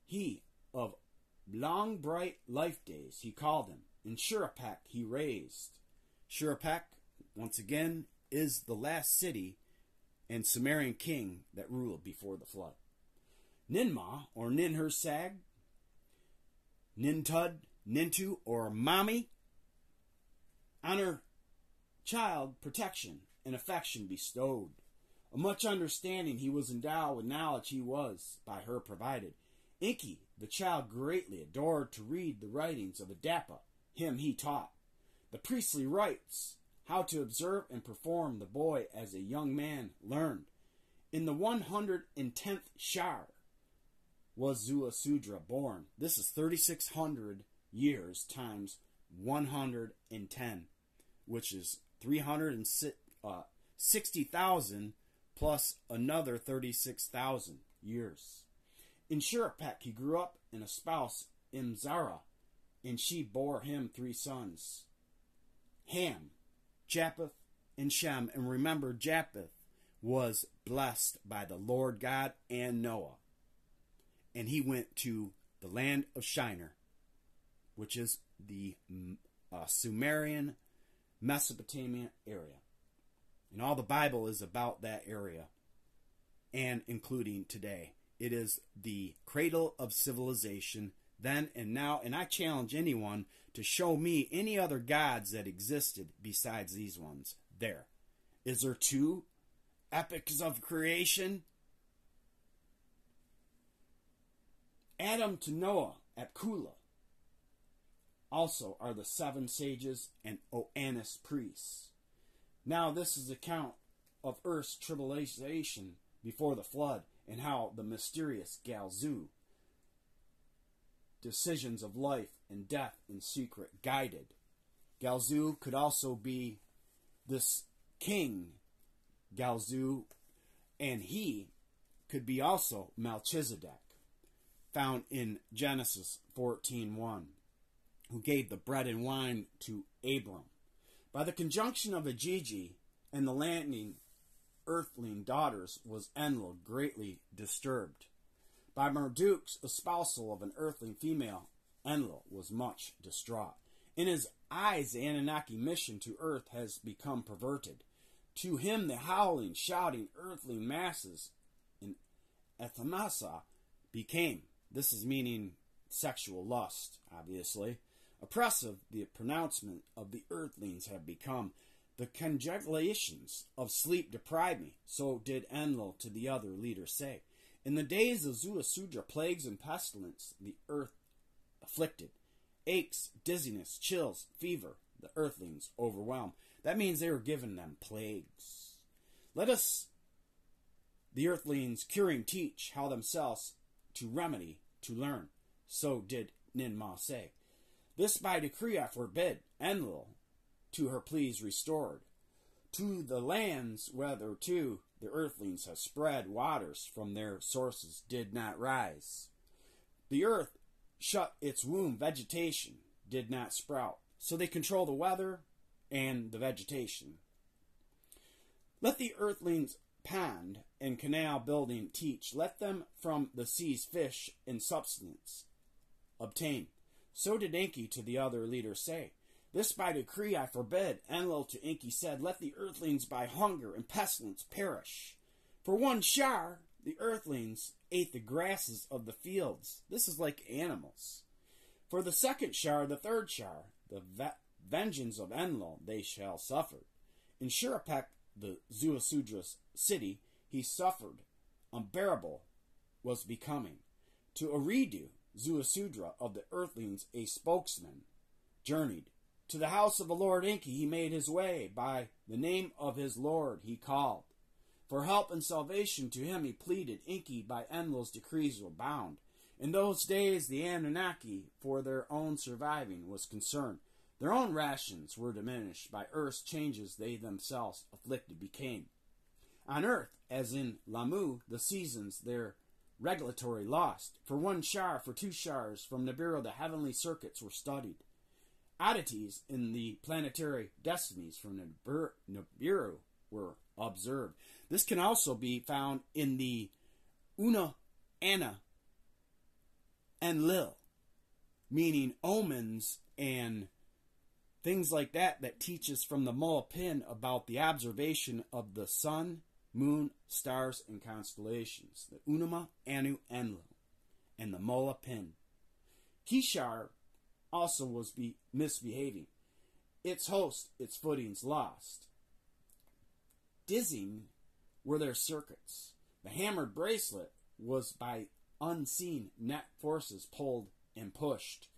he of long bright life days, he called him. In Shurapek he raised. Shurapek, once again, is the last city and Sumerian king that ruled before the flood. Ninmah, or Ninhursag, Nintud, Nintu, or Mommy, on her child protection and affection bestowed. A much understanding he was endowed with knowledge he was by her provided. Enki, the child greatly adored to read the writings of Adapa, him he taught. The priestly rites, how to observe and perform the boy as a young man learned. In the 110th Shar was Zuasudra born. This is 3,600 years times 110, which is 360,000 plus another 36,000 years. In Shurapek he grew up and a spouse, Imzara, and she bore him 3 sons, Ham, Japheth, and Shem. And remember, Japheth was blessed by the Lord God and Noah. And he went to the land of Shinar, which is the Sumerian Mesopotamia area. And all the Bible is about that area, and including today. It is the cradle of civilization then and now, and I challenge anyone to show me any other gods that existed besides these ones. There. Is there 2 epics of creation? Adam to Noah at Kula also are the 7 sages and Oannes priests. Now this is account of Earth's tribulation before the flood, and how the mysterious Galzu, decisions of life and death in secret, guided. Galzu could also be this king, Galzu, and he could be also Melchizedek, found in Genesis 14:1, who gave the bread and wine to Abram. By the conjunction of Agigi and the landing earthling daughters was Enlil greatly disturbed. By Marduk's espousal of an earthling female, Enlil was much distraught. In his eyes, the Anunnaki mission to Earth has become perverted. To him, the howling, shouting, earthling masses in Ethamasa became, this is meaning sexual lust, obviously, oppressive. The pronouncement of the earthlings have become. The conjugulations of sleep deprive me. So did Enlil to the other leader say. In the days of Zuasudra, plagues and pestilence, the earth afflicted. Aches, dizziness, chills, fever, the earthlings overwhelmed. That means they were giving them plagues. Let us, the earthlings, curing teach how themselves to remedy, to learn. So did Ninmah say. This by decree I forbid. Enlil to her pleas restored. To the lands whether to the earthlings have spread, waters from their sources did not rise. The earth shut its womb, vegetation did not sprout. So they control the weather and the vegetation. Let the earthlings pond and canal building teach. Let them from the seas fish and substance obtain. So did Enki to the other leader say. This by decree I forbid. Enlil to Enki said, let the earthlings by hunger and pestilence perish. For one shar, the earthlings ate the grasses of the fields. This is like animals. For the second shar, the third shar, the vengeance of Enlil they shall suffer. In Shurapek, the Zuasudra's city, he suffered. Unbearable was becoming. To Eridu, Zuasudra of the earthlings, a spokesman, journeyed. To the house of the Lord Enki he made his way. By the name of his Lord he called. For help and salvation to him he pleaded. Enki by Enlil's decrees were bound. In those days the Anunnaki for their own surviving was concerned. Their own rations were diminished. By earth's changes they themselves afflicted became. On earth, as in Lamu, the seasons their regulatory lost. For one shar, for two shars, from Nibiru the heavenly circuits were studied. Oddities in the planetary destinies from Nibiru were observed. This can also be found in the Una Anna Enlil, meaning omens and things like that teach us from the Moa Pin about the observation of the sun, moon, stars, and constellations. The Unuma Anu Enlil and the Moa Pin. Kishar also was misbehaving. Its host, its footings lost. Dizzying were their circuits. The hammered bracelet was by unseen net forces pulled and pushed.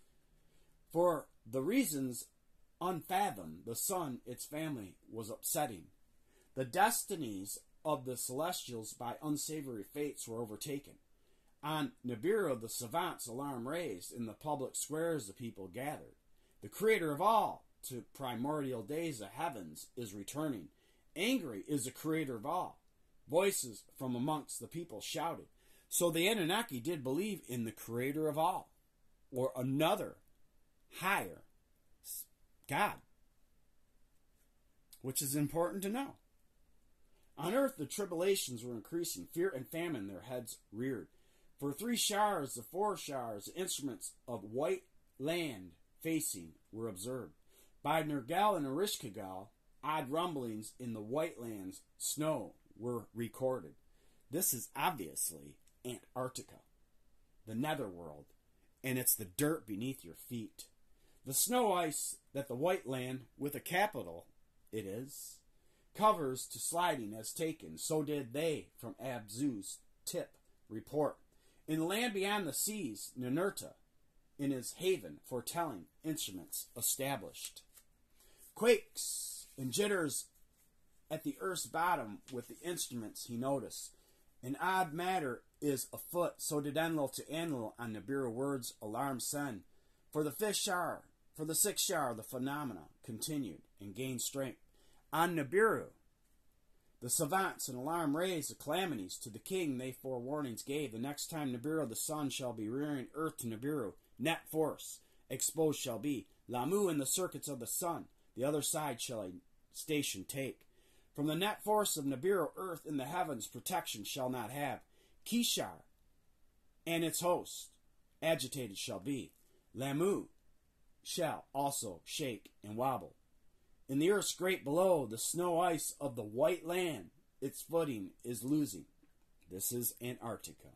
For the reasons unfathomed, the sun, its family, was upsetting. The destinies of the celestials by unsavory fates were overtaken. On Nibiru, the savants' alarm raised. In the public squares, the people gathered. The creator of all, to primordial days of heavens, is returning. Angry is the creator of all. Voices from amongst the people shouted. So the Anunnaki did believe in the creator of all, or another higher God, which is important to know. On earth, the tribulations were increasing. Fear and famine their heads reared. For 3 showers, the 4 showers, the instruments of white land facing were observed. By Nergal and Erishkigal, odd rumblings in the white land's snow were recorded. This is obviously Antarctica, the netherworld, and it's the dirt beneath your feet. The snow ice that the white land, with a capital, it is, covers to sliding has taken. So did they from Abzu's tip report. In the land beyond the seas, Ninurta, in his haven, foretelling instruments established. Quakes and jitters at the earth's bottom with the instruments he noticed. An odd matter is afoot, so did Enlil to Enlil on Nibiru words alarm send. For the 5th shower, for the 6th shower, the phenomena continued and gained strength. On Nibiru, the savants in alarm raised the calamities. To the king they forewarnings gave. The next time Nibiru the sun shall be rearing earth to Nibiru. Net force exposed shall be. Lamu in the circuits of the sun. The other side shall a station take. From the net force of Nibiru earth in the heavens protection shall not have. Kishar and its host agitated shall be. Lamu shall also shake and wobble. In the earth's great below, the snow ice of the white land, its footing is losing. This is Antarctica.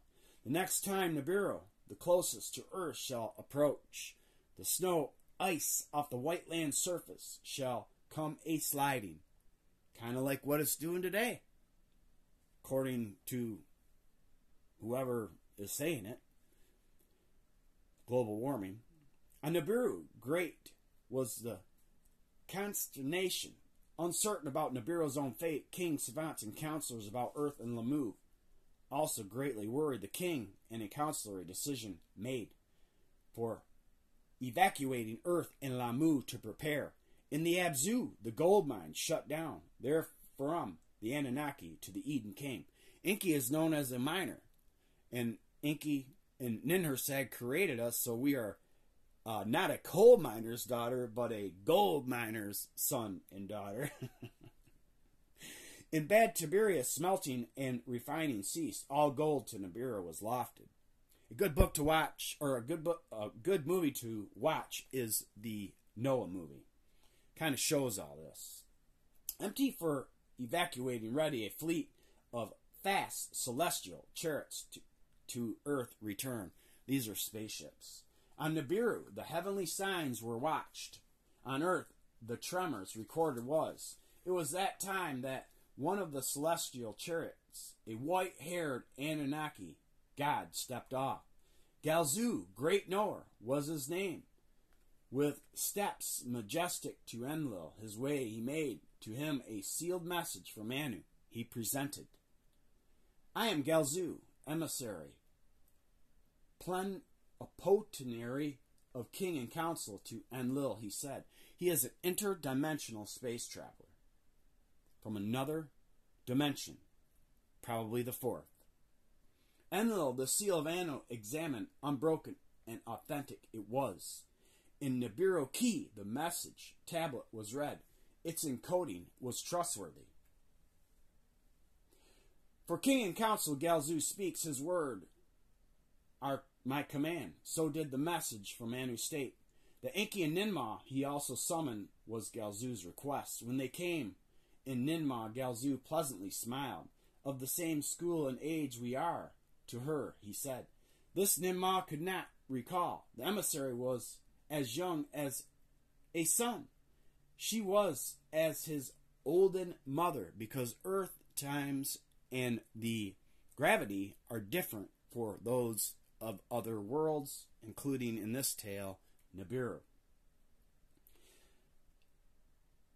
The next time Nibiru, the closest to earth, shall approach, the snow ice off the white land surface shall come a sliding, kind of like what it's doing today, according to whoever is saying it, global warming. On Nibiru, great was the consternation. Uncertain about Nibiru's own fate, kings, savants, and counselors about Earth and Lamu also greatly worried the king, and a counselor a decision made for evacuating Earth and Lamu to prepare. In the Abzu, the gold mine shut down. Therefrom, the Anunnaki to the Eden came. Enki is known as a miner, and Enki and Ninhursag created us, so we are not a coal miner's daughter, but a gold miner's son and daughter. In bad Tiberias, smelting and refining ceased. All gold to Nibiru was lofted. A good book to watch, or a good movie to watch, is the Noah movie. Kind of shows all this. Empty for evacuating, ready, a fleet of fast celestial chariots to Earth return. These are spaceships. On Nibiru, the heavenly signs were watched. On Earth, the tremors recorded was. It was that time that one of the celestial chariots, a white-haired Anunnaki god, stepped off. Galzu, great knower, was his name. With steps majestic to Enlil, his way he made to him a sealed message from Anu. He presented. I am Galzu, emissary, plenipotentiary of king and council to Enlil, he said. He is an interdimensional space traveler from another dimension, probably the fourth. Enlil, the seal of Anu, examined, unbroken and authentic it was. In Nibiru key, the message tablet was read. Its encoding was trustworthy. For king and council, Galzu speaks, his word are my command. So did the message from Anu state. The Enki and Ninmah he also summoned was Galzu's request. When they came in Ninmah, Galzu pleasantly smiled. Of the same school and age we are, to her, he said. This Ninmah could not recall. The emissary was as young as a son. She was as his olden mother, because earth times and the gravity are different for those of other worlds, including in this tale, Nibiru.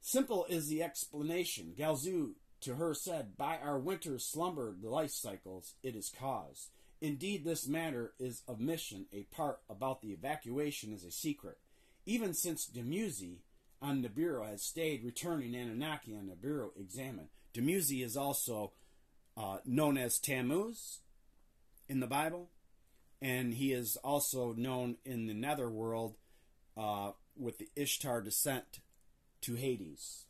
Simple is the explanation. Galzu to her said, by our winter's slumber, the life cycles it is caused. Indeed, this matter is of mission. A part about the evacuation is a secret. Even since Dumuzi on Nibiru has stayed, returning Anunnaki on Nibiru examined. Dumuzi is also known as Tammuz in the Bible, and he is also known in the netherworld with the Ishtar descent to Hades.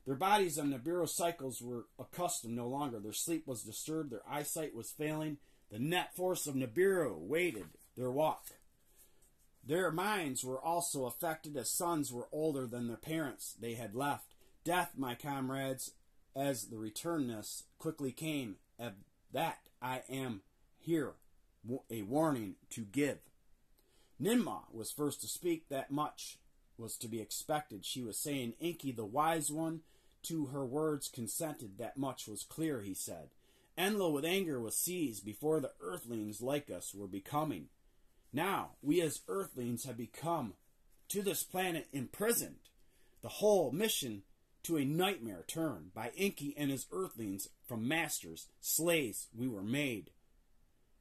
Their bodies on Nibiru cycles were accustomed no longer. Their sleep was disturbed, their eyesight was failing. The net force of Nibiru weighted their walk. Their minds were also affected, as sons were older than their parents they had left. Death, my comrades, as the returnness quickly came, of that I am here, a warning to give. Ninmah was first to speak. That much was to be expected. She was saying, Enki, the wise one, to her words consented. That much was clear, he said. Enlil with anger was seized before the earthlings like us were becoming. Now, we as earthlings have become to this planet imprisoned. The whole mission to a nightmare turned. By Enki and his earthlings, from masters, slaves, we were made.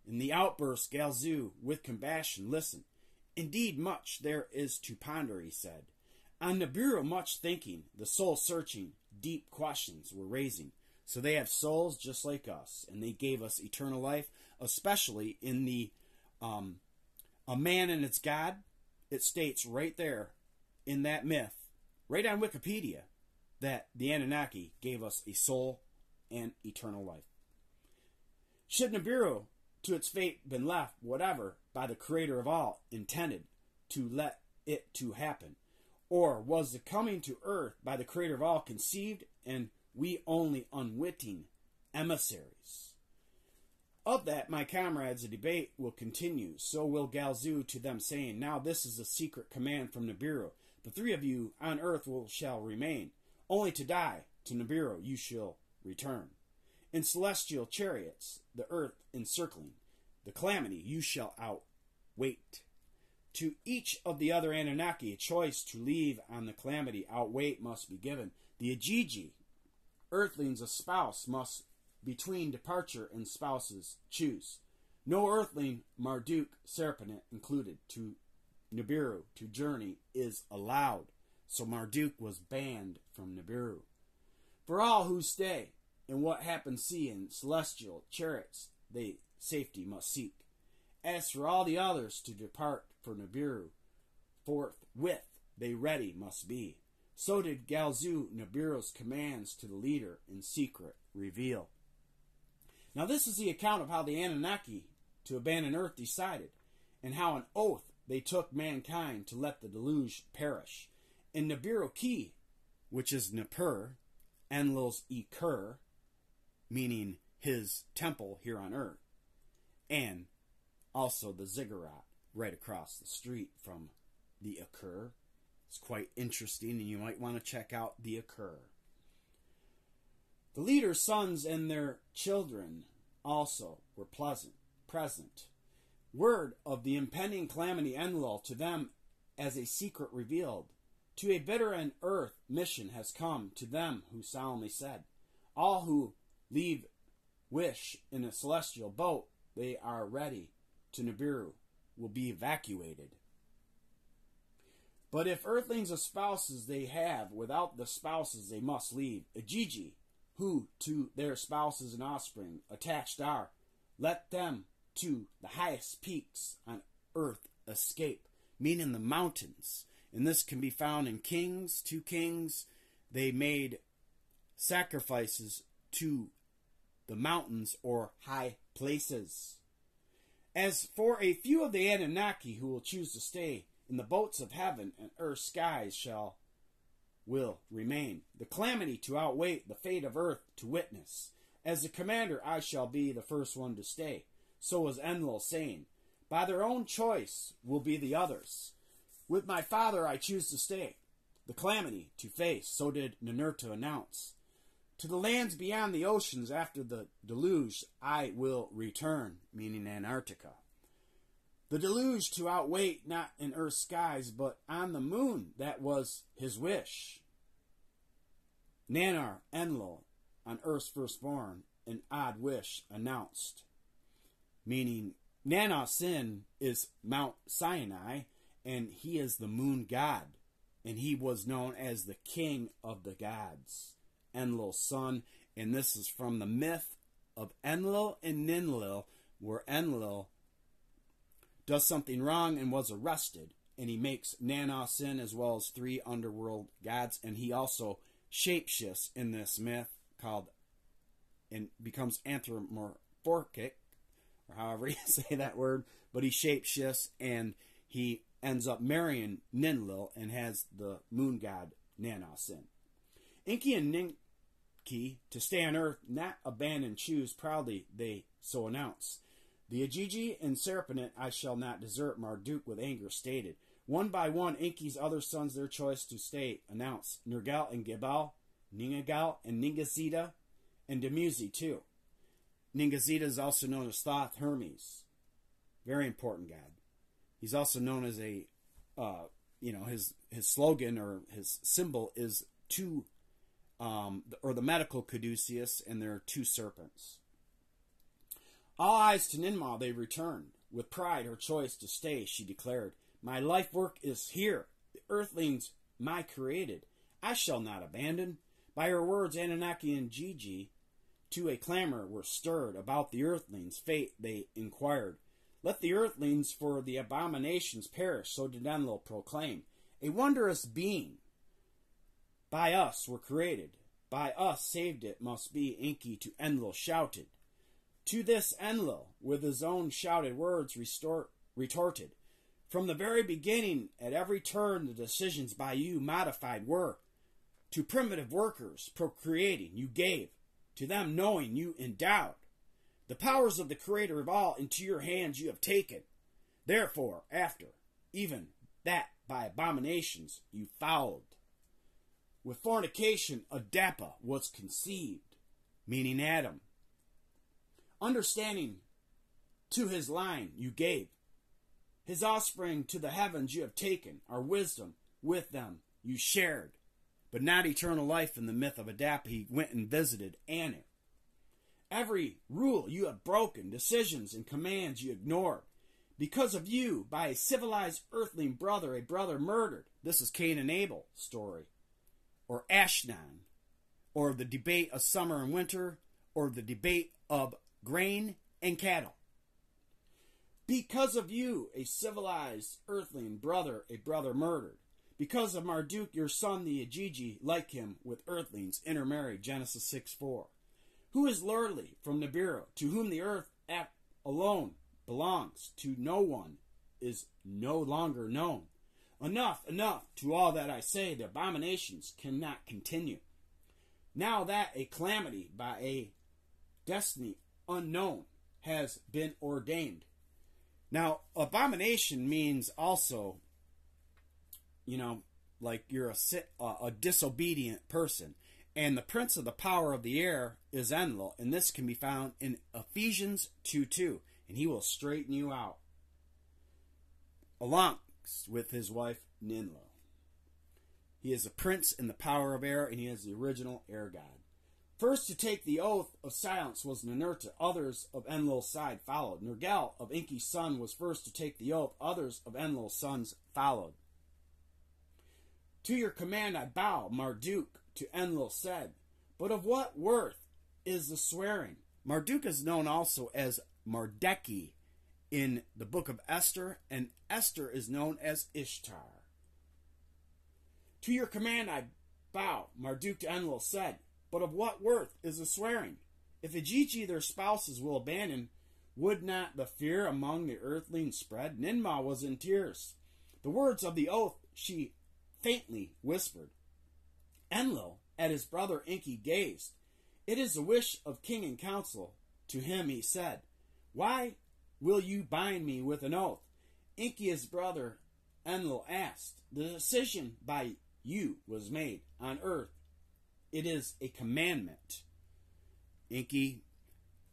In the outburst, Galzu, with compassion, listened. Indeed, much there is to ponder, he said. On Nibiru, much thinking, the soul searching, deep questions were raising. So they have souls just like us, and they gave us eternal life, especially in the A Man and Its God. It states right there in that myth, right on Wikipedia, that the Anunnaki gave us a soul and eternal life. Should Nibiru to its fate been left, whatever, by the creator of all, intended to let it to happen? Or was the coming to earth by the Creator of all conceived, and we only unwitting emissaries? Of that, my comrades, the debate will continue. So will Galzu to them, saying, Now this is a secret command from Nibiru. The three of you on earth shall remain. Only to die. To Nibiru you shall return. In celestial chariots, the earth encircling, the calamity you shall outwait. To each of the other Anunnaki, a choice to leave on the calamity outwait must be given. The Ajiji, earthlings, a spouse must between departure and spouses choose. No earthling, Marduk, Serpent included, to Nibiru to journey is allowed. So Marduk was banned from Nibiru. For all who stay, and what happens see in celestial chariots, they safety must seek. As for all the others to depart for Nibiru, forthwith they ready must be. So did Galzu Nibiru's commands to the leader in secret reveal. Now this is the account of how the Anunnaki to abandon earth decided, and how an oath they took mankind to let the deluge perish. In Nibiru Ki, which is Nippur, Enlil's Ekur, meaning his temple here on earth, and also the ziggurat right across the street from the Ekur. It's quite interesting, and you might want to check out the Ekur. The leader's sons and their children also were present. Word of the impending calamity Enlil to them as a secret revealed. To a bitter and earth mission has come to them who solemnly said, All who leave wish in a celestial boat, they are ready to Nibiru, will be evacuated. But if earthlings of spouses they have, without the spouses they must leave. Ajiji, who to their spouses and offspring attached are, let them to the highest peaks on earth escape, meaning the mountains. And this can be found in Kings, 2 Kings. They made sacrifices to the mountains or high places. As for a few of the Anunnaki who will choose to stay in the boats of heaven and earth's skies will remain. The calamity to outweigh the fate of earth to witness. As the commander I shall be the first one to stay. So was Enlil saying, By their own choice will be the others. With my father I choose to stay. The calamity to face, so did Ninurta announce. To the lands beyond the oceans after the deluge I will return, meaning Antarctica. The deluge to outweigh not in earth's skies, but on the moon, that was his wish. Nanar, Enlil, on earth's firstborn, an odd wish announced. Meaning, Nanar Sin is Mount Sinai, and he is the moon god, and he was known as the king of the gods. Enlil's son, and this is from the myth of Enlil and Ninlil, where Enlil does something wrong and was arrested, and he makes Nanar Sin as well as 3 underworld gods, and he also shapeshifts in this myth called, and becomes anthropomorphic, or however you say that word, but he shapeshifts and he ends up marrying Ninlil and has the moon god Nanar Sin. Enki and Ninki to stay on earth, not abandon, choose proudly, they so announce. The Ajiji and Serpent I shall not desert, Marduk with anger stated. One by one, Enki's other sons their choice to stay announce. Nergal and Gebal, Ningagal and Ningazida, and Demuzi too. Ningazida is also known as Thoth Hermes. Very important god. He's also known as a, his slogan or his symbol is the medical caduceus, and there are 2 serpents. All eyes to Ninmah they returned. With pride her choice to stay, she declared, My life work is here. The earthlings my created. I shall not abandon. By her words, Anunnaki and Gigi to a clamor were stirred. About the earthlings' fate they inquired. Let the earthlings for the abominations perish, so did Enlil proclaim. A wondrous being by us were created. By us saved it must be, Enki to Enlil shouted. To this Enlil, with his own shouted words retorted, From the very beginning, at every turn, the decisions by you modified were to primitive workers procreating, you gave, to them knowing, you endowed. The powers of the Creator of all into your hands you have taken. Therefore, after, even that by abominations you fouled. With fornication, Adapa was conceived, meaning Adam. Understanding to his line you gave. His offspring to the heavens you have taken, our wisdom with them you shared. But not eternal life in the myth of Adapa he went and visited Anu. Every rule you have broken, decisions and commands you ignored. Because of you, by a civilized earthling brother, a brother murdered. This is Cain and Abel story. Or Ashnan. Or the debate of summer and winter. Or the debate of grain and cattle. Because of you, a civilized earthling brother, a brother murdered. Because of Marduk, your son, the Agigi, like him, with earthlings intermarried, Genesis 6:4. Who is lordly from Nibiru, to whom the earth alone belongs, to no one is no longer known. Enough, to all that I say, the abominations cannot continue. Now that a calamity by a destiny unknown has been ordained. Now, abomination means also, like you're a disobedient person. And the prince of the power of the air is Enlil, and this can be found in Ephesians 2:2, and he will straighten you out, along with his wife Ninlo. He is a prince in the power of air, and he is the original air god. First to take the oath of silence was Ninurta. Others of Enlil's side followed. Nergal of Enki's son was first to take the oath. Others of Enlil's sons followed. To your command I bow, Marduk, to Enlil said. But of what worth is the swearing? Marduk is known also as Mardeki in the book of Esther, and Esther is known as Ishtar. To your command I bow, Marduk to Enlil said. But of what worth is the swearing? If Agigi their spouses will abandon, would not the fear among the earthlings spread? Ninmah was in tears. The words of the oath she faintly whispered. Enlil at his brother Enki gazed. It is the wish of king and council. To him he said, Why will you bind me with an oath? Enki his brother Enlil asked. The decision by you was made on earth. It is a commandment. Enki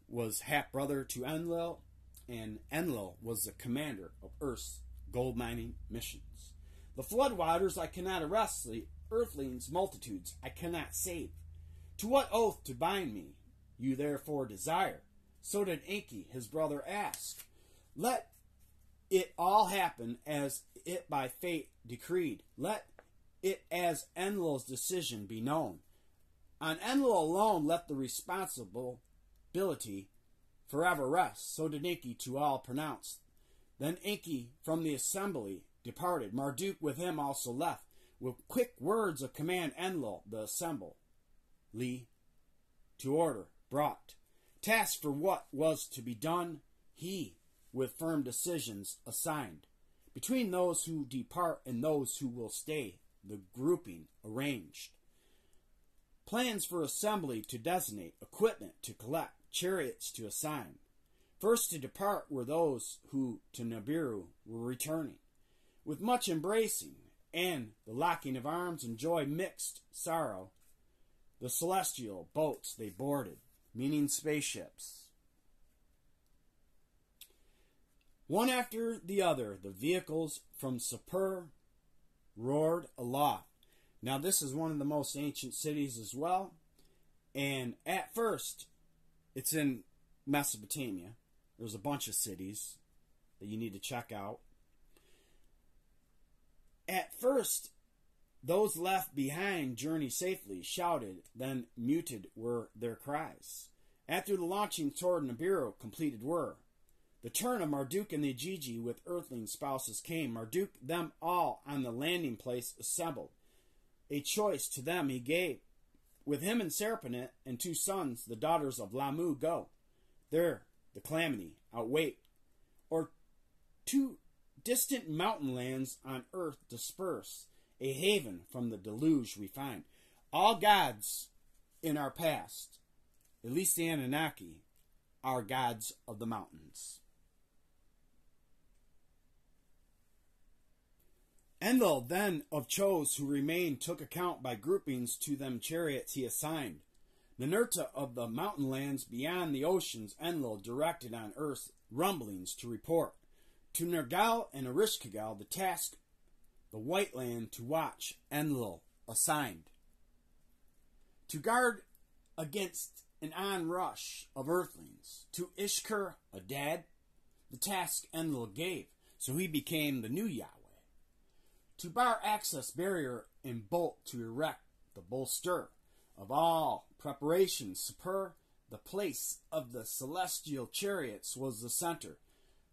was half-brother to Enlil, and Enlil was the commander of Earth's gold mining missions. The floodwaters I cannot arrest, the earthlings' multitudes I cannot save. To what oath to bind me, you therefore desire? So did Enki, his brother, ask. Let it all happen as it by fate decreed. Let it as Enlil's decision be known. On Enlil alone let the responsibility forever rest. So did Enki to all pronounce. Then Enki from the assembly departed. Marduk with him also left. With quick words of command Enlil the assembly to order brought. Task for what was to be done he with firm decisions assigned. Between those who depart and those who will stay, the grouping arranged. Plans for assembly to designate, equipment to collect, chariots to assign. First to depart were those who to Nibiru were returning. With much embracing and the locking of arms and joy mixed sorrow, the celestial boats they boarded, meaning spaceships. One after the other, the vehicles from Sapur roared aloft. Now, this is one of the most ancient cities as well. And at first, it's in Mesopotamia. There's a bunch of cities that you need to check out. At first, those left behind journey safely, shouted, then muted were their cries. After the launching toward Nibiru completed were. The turn of Marduk and the Agigi with earthling spouses came. Marduk them all on the landing place assembled. A choice to them he gave. With him and Serpenit and 2 sons, the daughters of Lamu, go. There the calamity outwait. Or to distant mountain lands on earth disperse, a haven from the deluge we find. All gods in our past, at least the Anunnaki, are gods of the mountains. Enlil then of Chos who remained took account by groupings to them chariots he assigned. The Nurta of the mountain lands beyond the oceans Enlil directed on earth's rumblings to report. To Nergal and Erishkigal the task, the white land to watch, Enlil assigned. To guard against an onrush of earthlings. To Ishkur, Adad, the task Enlil gave, so he became the new Yahweh. To bar access barrier and bolt to erect the bolster of all preparations, Super, the place of the celestial chariots was the center.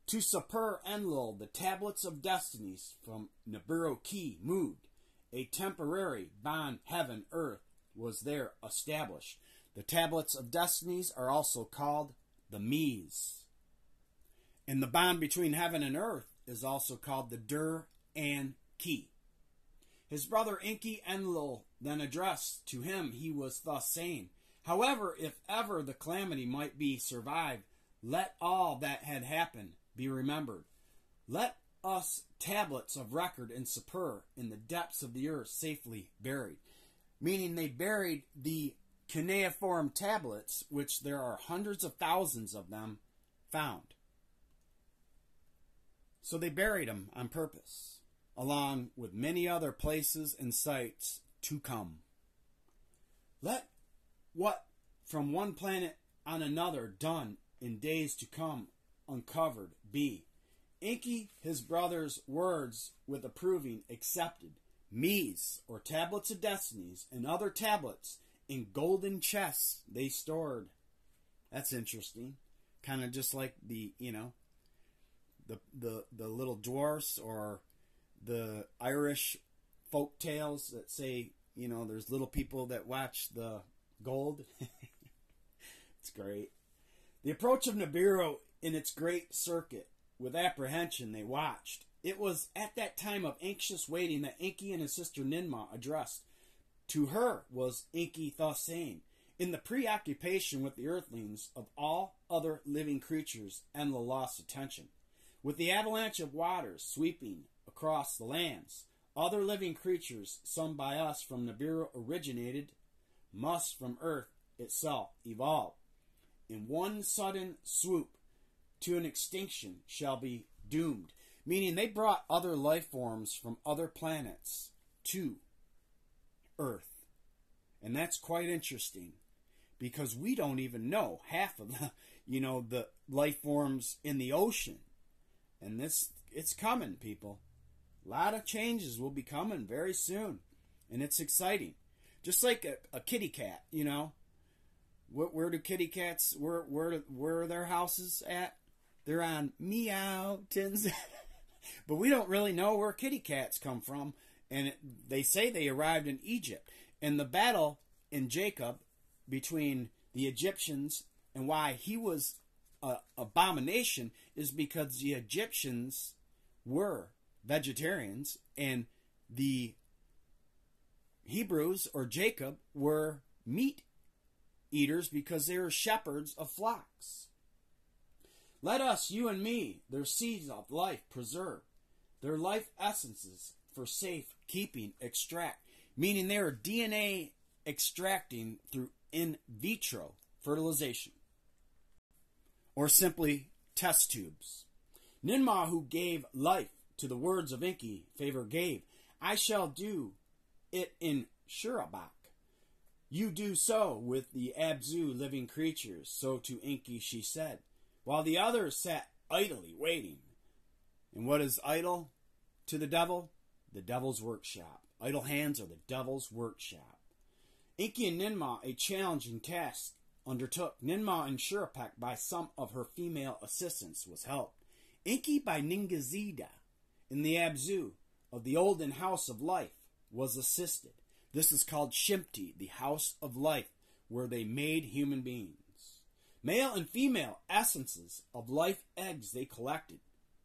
To Super Enlil, the tablets of destinies from Nibiru Ki moved. A temporary bond heaven earth was there established. The tablets of destinies are also called the Mies. And the bond between heaven and earth is also called the Dur and Ki. His brother Enki Enlil then addressed to him, he was thus saying, however, if ever the calamity might be survived, let all that had happened be remembered. Let us tablets of record in Super in the depths of the earth safely buried. Meaning they buried the cuneiform tablets, which there are hundreds of thousands of them found. So they buried them on purpose, along with many other places and sites to come. Let what from one planet on another done in days to come uncovered be. Enki, his brother's words with approving accepted. Mies, or tablets of destinies, and other tablets in golden chests they stored. That's interesting. Kind of just like the little dwarfs or the Irish folk tales that say, there's little people that watch the gold. It's great. The approach of Nibiru in its great circuit, with apprehension they watched. It was at that time of anxious waiting that Enki and his sister Ninmah addressed. To her was Enki thus saying, in the preoccupation with the earthlings of all other living creatures, Enlil lost attention. With the avalanche of waters sweeping across the lands, other living creatures, some by us from Nibiru originated, must from earth itself evolve. In one sudden swoop to an extinction shall be doomed. Meaning they brought other life forms from other planets to Earth. And that's quite interesting because we don't even know half of the life forms in the ocean. And it's coming, people. A lot of changes will be coming very soon. And it's exciting. Just like a kitty cat, Where do kitty cats, where are their houses at? They're on Meowtons. But we don't really know where kitty cats come from. And they say they arrived in Egypt. And the battle in Jacob between the Egyptians and why he was an abomination is because the Egyptians were vegetarians and the Hebrews or Jacob were meat eaters because they were shepherds of flocks. Let us, you and me, their seeds of life preserve, their life essences for safe keeping extract, meaning they are DNA extracting through in vitro fertilization, or simply test tubes. Ninmah, who gave life to the words of Enki, favor gave, I shall do it in Shurabak. You do so with the Abzu living creatures, so to Enki she said, while the others sat idly waiting. And what is idle to the devil? The devil's workshop. Idle hands are the devil's workshop. Enki and Ninmah a challenging task undertook. Ninmah in Shurappak by some of her female assistants was helped. Enki by Ningazida in the Abzu of the olden house of life was assisted. This is called Shimti, the house of life, where they made human beings. Male and female essences of life eggs they collected.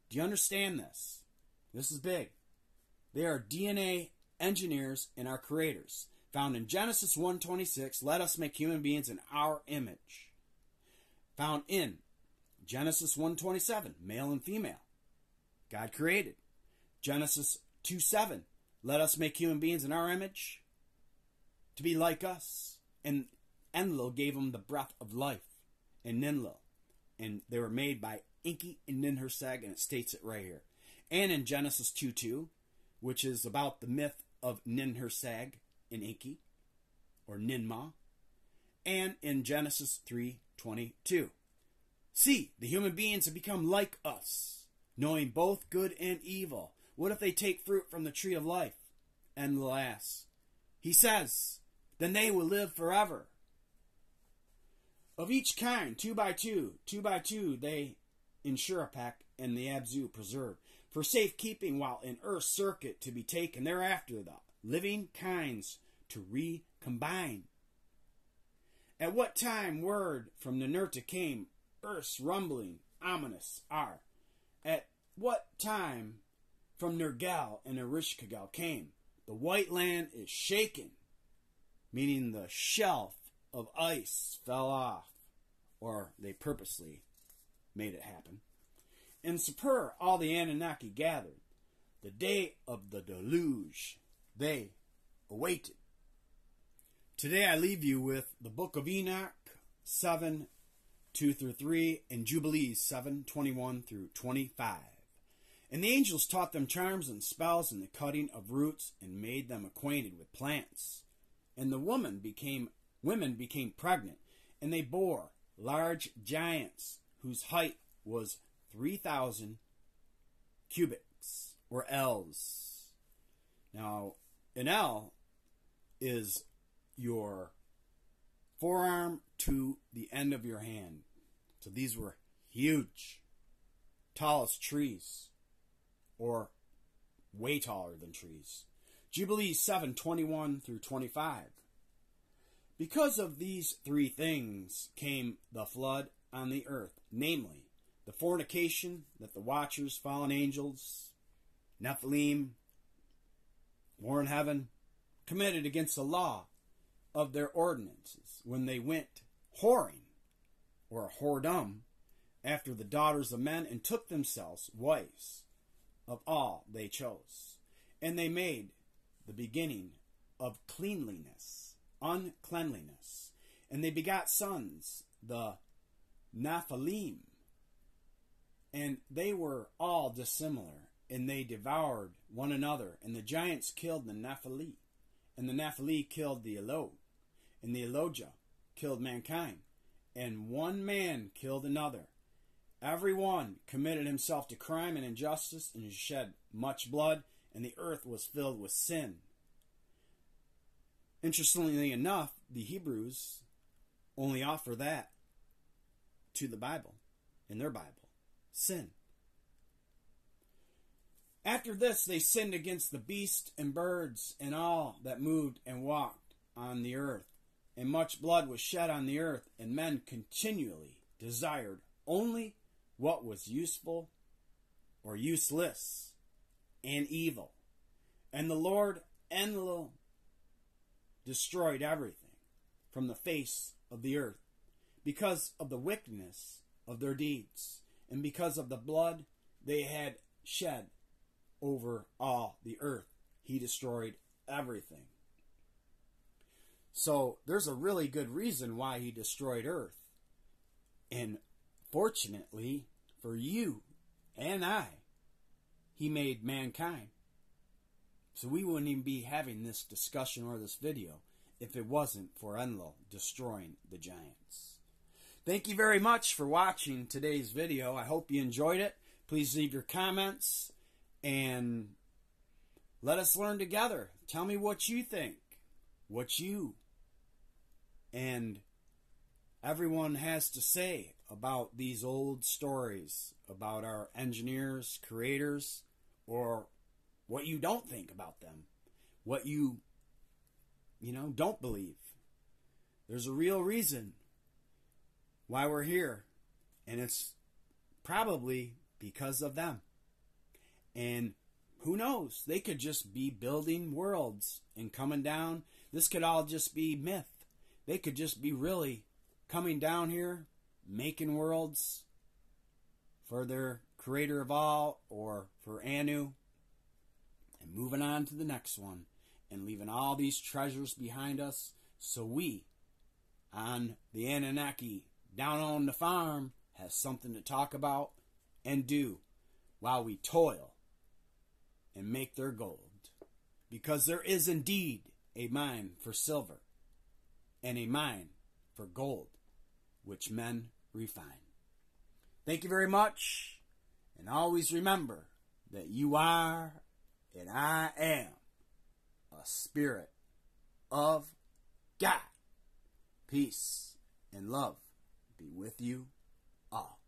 Do you understand this? This is big. They are DNA engineers and our creators. Found in Genesis 1:26, let us make human beings in our image. Found in Genesis 1:27, male and female. God created. Genesis 2:7, let us make human beings in our image to be like us. And Enlil gave them the breath of life. And Ninlil. And they were made by Enki and Ninhursag, and it states it right here. And in Genesis 2:2, which is about the myth of Ninhursag and Enki, or Ninmah. And in Genesis 3:22. See, the human beings have become like us, knowing both good and evil. What if they take fruit from the tree of life? And alas, he says, then they will live forever. Of each kind, 2 by 2, 2 by 2, they in Shurapek and the Abzu preserve, for safekeeping while in Earth's circuit to be taken thereafter, the living kinds to recombine. At what time word from Ninurta came, Earth's rumbling, ominous are. At what time from Nergal and Erishkagel came, the white land is shaken, meaning the shelf of ice fell off, or they purposely made it happen. In Sapur, all the Anunnaki gathered. The day of the deluge, they awaited. Today I leave you with the Book of Enoch 7:2-3 and Jubilees 7:21-25. And the angels taught them charms and spells and the cutting of roots and made them acquainted with plants. And the women became pregnant, and they bore large giants whose height was 3,000 cubits, or ells. Now, an ell is your forearm to the end of your hand. So these were huge, tallest trees, or way taller than trees. Jubilees 7:21-25. Because of these three things came the flood on the earth, namely, the fornication that the watchers, fallen angels, Nephilim, war in heaven, committed against the law of their ordinances when they went whoring, or whoredom, after the daughters of men and took themselves wives of all they chose. And they made the beginning of uncleanliness. And they begot sons, the Nephilim. And they were all dissimilar, and they devoured one another. And the giants killed the Nephilim, and the Nephilim killed the Elod, and the Elojah killed mankind, and one man killed another. Every one committed himself to crime and injustice, and shed much blood, and the earth was filled with sin. Interestingly enough, the Hebrews only offer that to the Bible, in their Bible. Sin. After this, they sinned against the beasts and birds and all that moved and walked on the earth. And much blood was shed on the earth, and men continually desired only what was useful or useless and evil. And the Lord Enlil destroyed everything from the face of the earth because of the wickedness of their deeds and because of the blood they had shed over all the earth. He destroyed everything. So there's a really good reason why he destroyed earth. And fortunately for you and I, he made mankind. So we wouldn't even be having this discussion or this video if it wasn't for Enlil destroying the giants. Thank you very much for watching today's video. I hope you enjoyed it. Please leave your comments and let us learn together. Tell me what you think, what you and everyone has to say about these old stories, about our engineers, creators, or what you don't think about them, what you don't believe. There's a real reason why we're here, and it's probably because of them. And who knows? They could just be building worlds and coming down. This could all just be myth. They could just be really coming down here, making worlds for their creator of all, or for Anu, and moving on to the next one, and leaving all these treasures behind us, so we, on the Anunnaki, down on the farm, have something to talk about and do while we toil and make their gold. Because there is indeed a mine for silver and a mine for gold, which men refine. Thank you very much, and always remember that you are and I am a spirit of God. Peace and love be with you all.